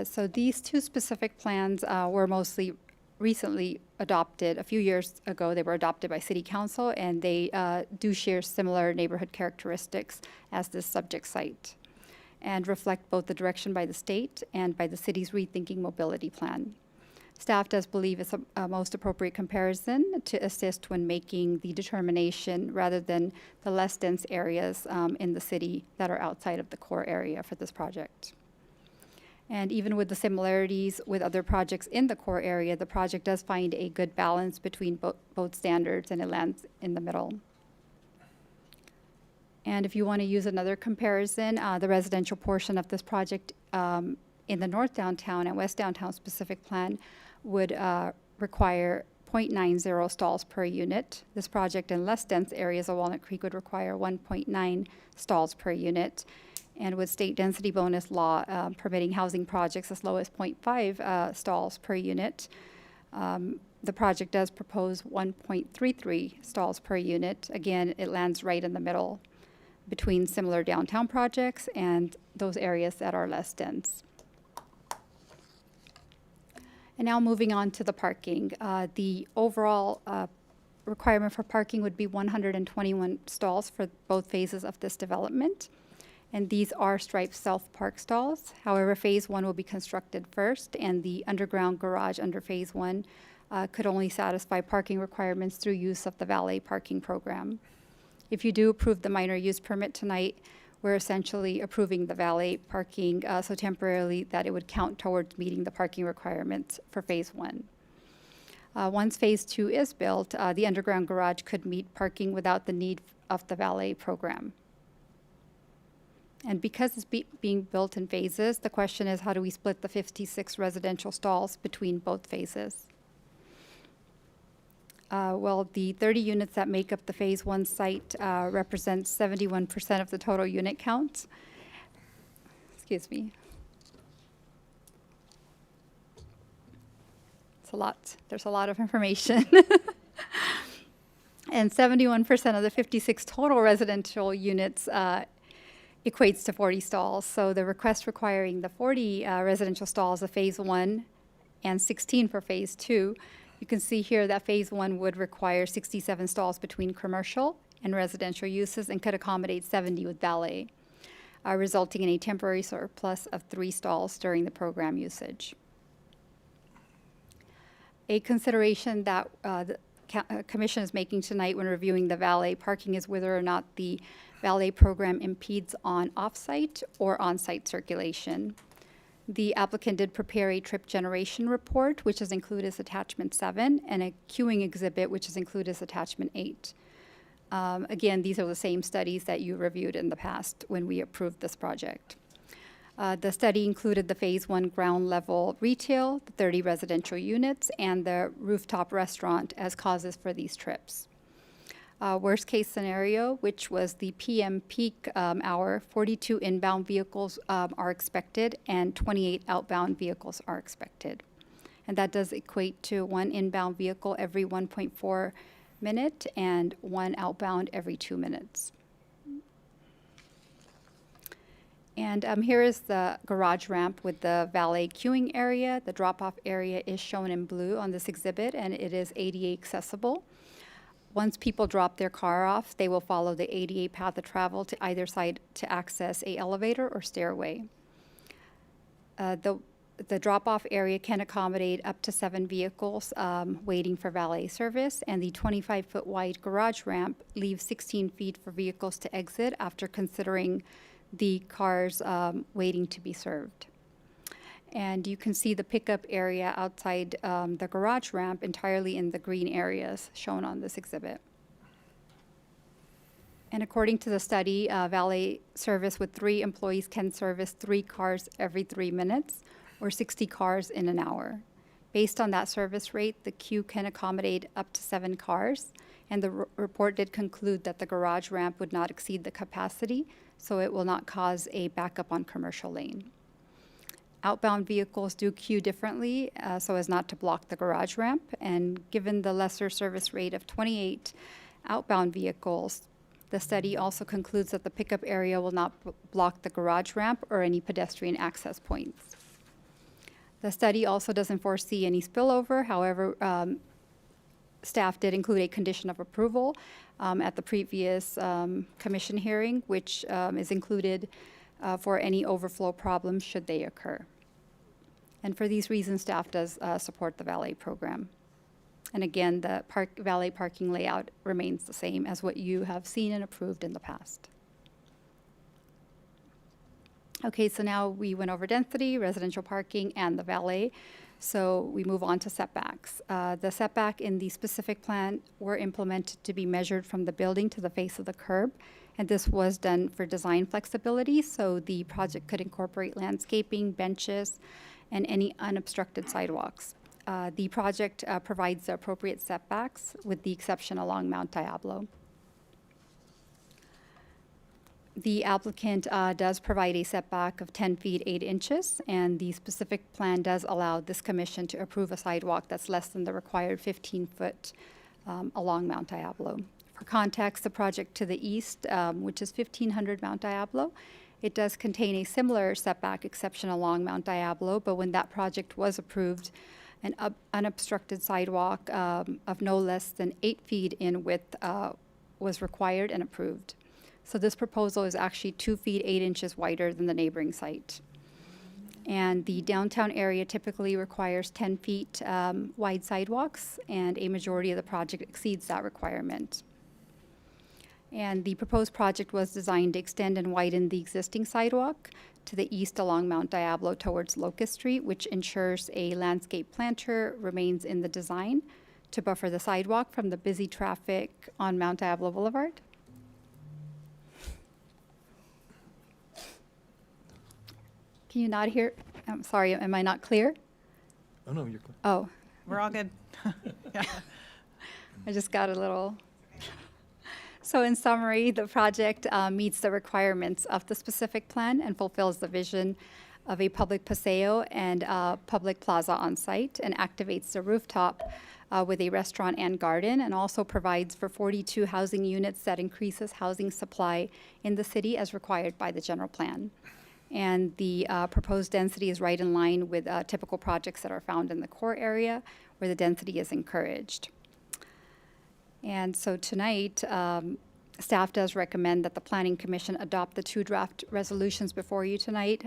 So these two specific plans were mostly recently adopted. A few years ago, they were adopted by City Council, and they do share similar neighborhood characteristics as this subject site and reflect both the direction by the state and by the city's Rethinking Mobility Plan. Staff does believe it's a most appropriate comparison to assist when making the determination rather than the less dense areas in the city that are outside of the core area for this project. And even with the similarities with other projects in the core area, the project does find a good balance between both standards, and it lands in the middle. And if you want to use another comparison, the residential portion of this project in the North Downtown and West Downtown specific plan would require 0.90 stalls per unit. This project in less dense areas of Walnut Creek would require 1.9 stalls per unit. And with state density bonus law permitting housing projects as low as 0.5 stalls per unit, the project does propose 1.33 stalls per unit. Again, it lands right in the middle between similar downtown projects and those areas that are less dense. And now moving on to the parking. The overall requirement for parking would be 121 stalls for both phases of this development. And these are striped self-park stalls. However, phase one will be constructed first, and the underground garage under phase one could only satisfy parking requirements through use of the valet parking program. If you do approve the minor use permit tonight, we're essentially approving the valet parking so temporarily that it would count towards meeting the parking requirements for phase one. Once phase two is built, the underground garage could meet parking without the need of the valet program. And because it's being built in phases, the question is, how do we split the 56 residential stalls between both phases? Well, the 30 units that make up the phase one site represent 71% of the total unit count. Excuse me. It's a lot. There's a lot of information. And 71% of the 56 total residential units equates to 40 stalls. So the request requiring the 40 residential stalls of phase one and 16 for phase two, you can see here that phase one would require 67 stalls between commercial and residential uses and could accommodate 70 with valet. resulting in a temporary surplus of 3 stalls during the program usage. A consideration that the Commission is making tonight when reviewing the valet parking is whether or not the valet program impedes on off-site or on-site circulation. The applicant did prepare a trip generation report, which is included as attachment 7, and a queuing exhibit, which is included as attachment 8. Again, these are the same studies that you reviewed in the past when we approved this project. The study included the phase 1 ground level retail, the 30 residential units, and the rooftop restaurant as causes for these trips. Worst case scenario, which was the PM peak hour, 42 inbound vehicles are expected and 28 outbound vehicles are expected. And that does equate to 1 inbound vehicle every 1.4 minute and 1 outbound every 2 minutes. And here is the garage ramp with the valet queuing area. The drop-off area is shown in blue on this exhibit, and it is ADA accessible. Once people drop their car off, they will follow the ADA path of travel to either side to access a elevator or stairway. The drop-off area can accommodate up to 7 vehicles waiting for valet service, and the 25-foot wide garage ramp leaves 16 feet for vehicles to exit after considering the cars waiting to be served. And you can see the pickup area outside the garage ramp entirely in the green areas shown on this exhibit. And according to the study, valet service with 3 employees can service 3 cars every 3 minutes or 60 cars in an hour. Based on that service rate, the queue can accommodate up to 7 cars, and the report did conclude that the garage ramp would not exceed the capacity, so it will not cause a backup on commercial lane. Outbound vehicles do queue differently so as not to block the garage ramp, and given the lesser service rate of 28 outbound vehicles, the study also concludes that the pickup area will not block the garage ramp or any pedestrian access points. The study also doesn't foresee any spillover. However, staff did include a condition of approval at the previous commission hearing, which is included for any overflow problems should they occur. And for these reasons, staff does support the valet program. And again, the valet parking layout remains the same as what you have seen and approved in the past. Okay, so now we went over density, residential parking, and the valet. So we move on to setbacks. The setback in the specific plan were implemented to be measured from the building to the face of the curb. And this was done for design flexibility, so the project could incorporate landscaping, benches, and any unobstructed sidewalks. The project provides the appropriate setbacks with the exception along Mount Diablo. The applicant does provide a setback of 10 feet 8 inches, and the specific plan does allow this commission to approve a sidewalk that's less than the required 15-foot along Mount Diablo. For context, the project to the east, which is 1500 Mount Diablo, it does contain a similar setback exception along Mount Diablo, but when that project was approved, an unobstructed sidewalk of no less than 8 feet in width was required and approved. So this proposal is actually 2 feet 8 inches wider than the neighboring site. And the downtown area typically requires 10 feet wide sidewalks, and a majority of the project exceeds that requirement. And the proposed project was designed to extend and widen the existing sidewalk to the east along Mount Diablo towards Locust Street, which ensures a landscape planter remains in the design to buffer the sidewalk from the busy traffic on Mount Diablo Boulevard. Can you not hear? I'm sorry, am I not clear? Oh, no, you're clear. Oh. We're all good. Yeah. I just got a little. So in summary, the project meets the requirements of the specific plan and fulfills the vision of a public paseo and public plaza on site, and activates the rooftop with a restaurant and garden, and also provides for 42 housing units that increases housing supply in the city as required by the general plan. And the proposed density is right in line with typical projects that are found in the core area where the density is encouraged. And so tonight, Staff does recommend that the Planning Commission adopt the 2 draft resolutions before you tonight,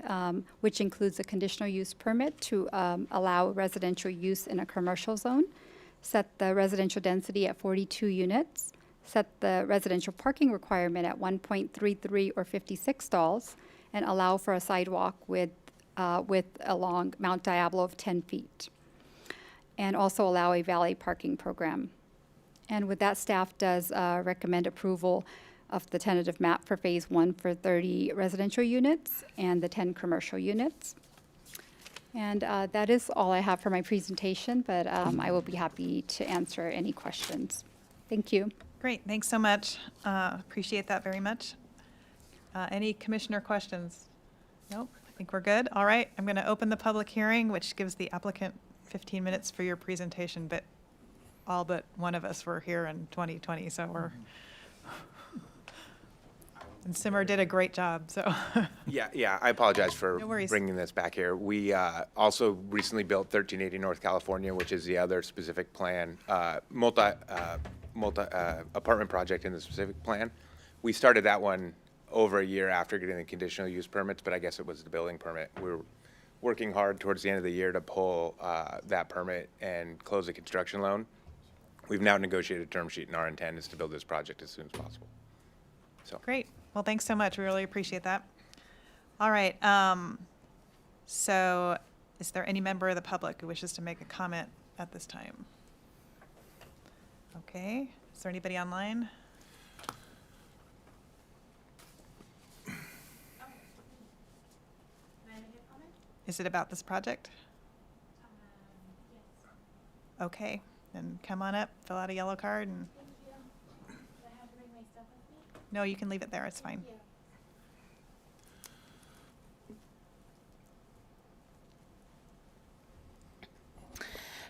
which includes a conditional use permit to allow residential use in a commercial zone, set the residential density at 42 units, set the residential parking requirement at 1.33 or 56 stalls, and allow for a sidewalk with along Mount Diablo of 10 feet, and also allow a valet parking program. And with that, staff does recommend approval of the tentative map for Phase 1 for 30 residential units and the 10 commercial units. And that is all I have for my presentation, but I will be happy to answer any questions. Thank you. Great, thanks so much. Appreciate that very much. Any commissioner questions? Nope, I think we're good. All right, I'm going to open the public hearing, which gives the applicant 15 minutes for your presentation, but all but one of us were here in 2020, so we're, and Simmer did a great job, so. Yeah, I apologize for No worries. bringing this back here. We also recently built 1380 North California, which is the other specific plan, multi apartment project in the specific plan. We started that one over a year after getting the conditional use permits, but I guess it was the building permit. We were working hard towards the end of the year to pull that permit and close the construction loan. We've now negotiated a term sheet, and our intent is to build this project as soon as possible. So Great, well, thanks so much, we really appreciate that. All right, so is there any member of the public who wishes to make a comment at this time? Okay, is there anybody online? Is it about this project? Okay, then come on up, fill out a yellow card and. No, you can leave it there, it's fine.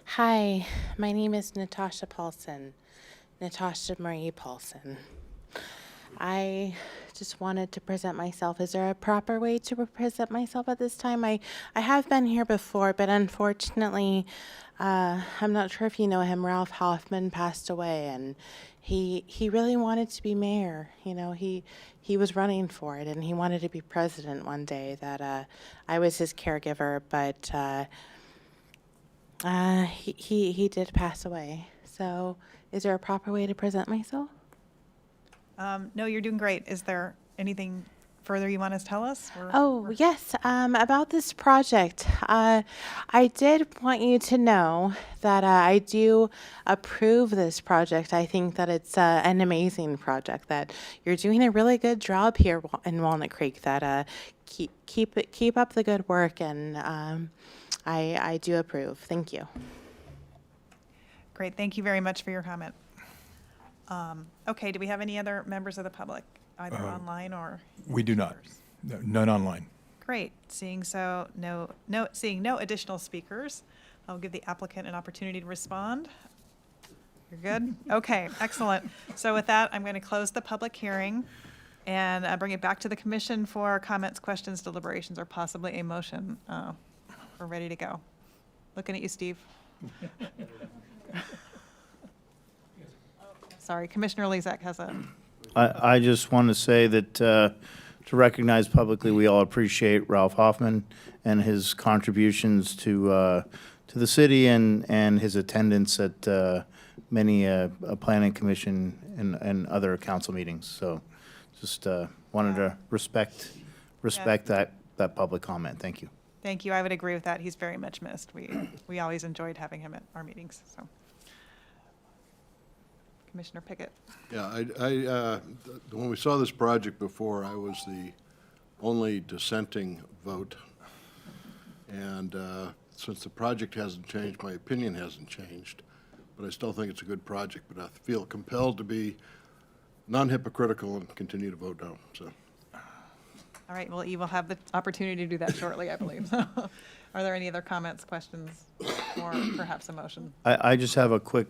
Hi, my name is Natasha Paulson, Natasha Marie Paulson. I just wanted to present myself. Is there a proper way to present myself at this time? I have been here before, but unfortunately, I'm not sure if you know him, Ralph Hoffman passed away, and he really wanted to be mayor. You know, he was running for it, and he wanted to be president one day. That I was his caregiver, but he did pass away. So, is there a proper way to present myself? No, you're doing great. Is there anything further you want to tell us? Oh, yes. About this project, I did want you to know that I do approve this project. I think that it's an amazing project, that you're doing a really good job here in Walnut Creek, that keep up the good work, and I do approve. Thank you. Great, thank you very much for your comment. Okay, do we have any other members of the public, either online or? We do not. No, none online. Great, seeing no additional speakers, I'll give the applicant an opportunity to respond. You're good? Okay, excellent. So with that, I'm going to close the public hearing and bring it back to the commission for comments, questions, deliberations, or possibly a motion. We're ready to go. Looking at you, Steve. Sorry, Commissioner Lezak has a. I just want to say that to recognize publicly, we all appreciate Ralph Hoffman and his contributions to the city and his attendance at many planning commission and other council meetings. So just wanted to respect that public comment. Thank you. Thank you. I would agree with that. He's very much missed. We always enjoyed having him at our meetings. So, Commissioner Pickett. Yeah, when we saw this project before, I was the only dissenting vote. And since the project hasn't changed, my opinion hasn't changed. But I still think it's a good project. But I feel compelled to be non-hypocritical and continue to vote no. So. All right. Well, you will have the opportunity to do that shortly, I believe. Are there any other comments, questions, or perhaps a motion? I just have a quick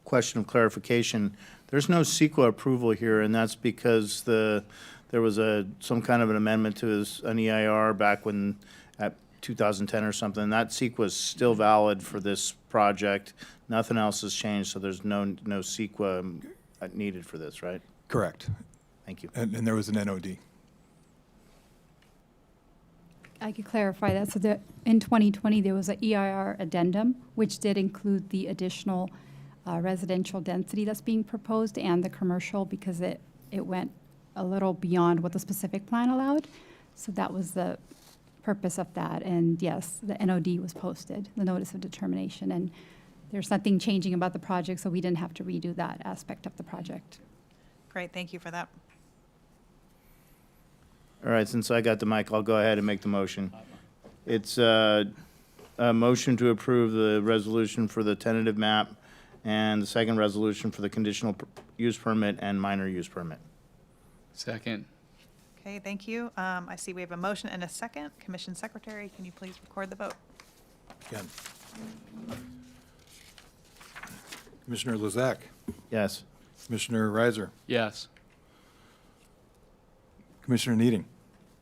question of clarification. There's no CEQA approval here, and that's because there was some kind of an amendment to an EIR back when at 2010 or something. That CEQA is still valid for this project. Nothing else has changed, so there's no CEQA needed for this, right? Correct. Thank you. And there was an NOD. I could clarify that. So that in 2020, there was a EIR addendum, which did include the additional residential density that's being proposed and the commercial, because it went a little beyond what the specific plan allowed. So that was the purpose of that. And yes, the NOD was posted, the notice of determination. And there's nothing changing about the project, so we didn't have to redo that aspect of the project. Great, thank you for that. All right, since I got the mic, I'll go ahead and make the motion. It's a motion to approve the resolution for the tentative map and the second resolution for the conditional use permit and minor use permit. Second. Okay, thank you. I see we have a motion and a second. Commission Secretary, can you please record the vote? Again. Commissioner Lezak. Yes. Commissioner Reiser. Yes. Commissioner Needing.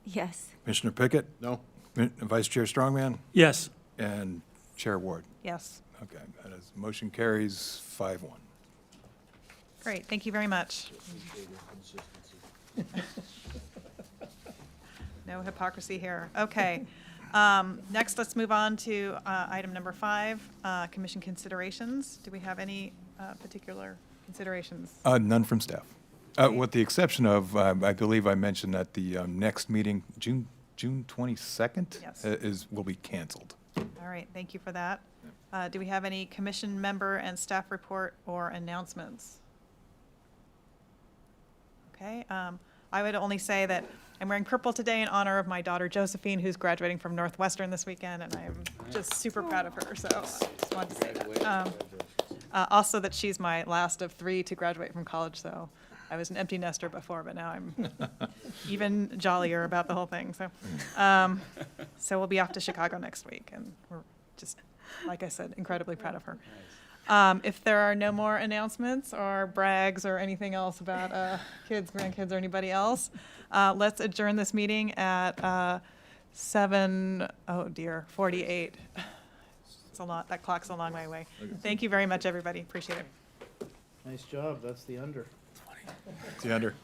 Yes. Commissioner Pickett. No? Vice Chair Strongman. Yes. And Chair Ward. Yes. Okay, that is, motion carries 5-1. Great, thank you very much. No hypocrisy here. Okay. Next, let's move on to item number 5, commission considerations. Do we have any particular considerations? None from staff. With the exception of, I believe I mentioned that the next meeting, June 22nd, Yes. will be canceled. All right, thank you for that. Do we have any commission member and staff report or announcements? Okay, I would only say that I'm wearing purple today in honor of my daughter Josephine, who's graduating from Northwestern this weekend, and I'm just super proud of her, so I just wanted to say that. Also that she's my last of 3 to graduate from college, so I was an empty nester before, but now I'm even jollier about the whole thing, so. So we'll be off to Chicago next week, and we're just, like I said, incredibly proud of her. If there are no more announcements or brags or anything else about kids, grandkids, or anybody else, let's adjourn this meeting at 7:48. It's a lot. That clock's a long way away. Thank you very much, everybody. Appreciate it. Nice job. That's the under. It's the under.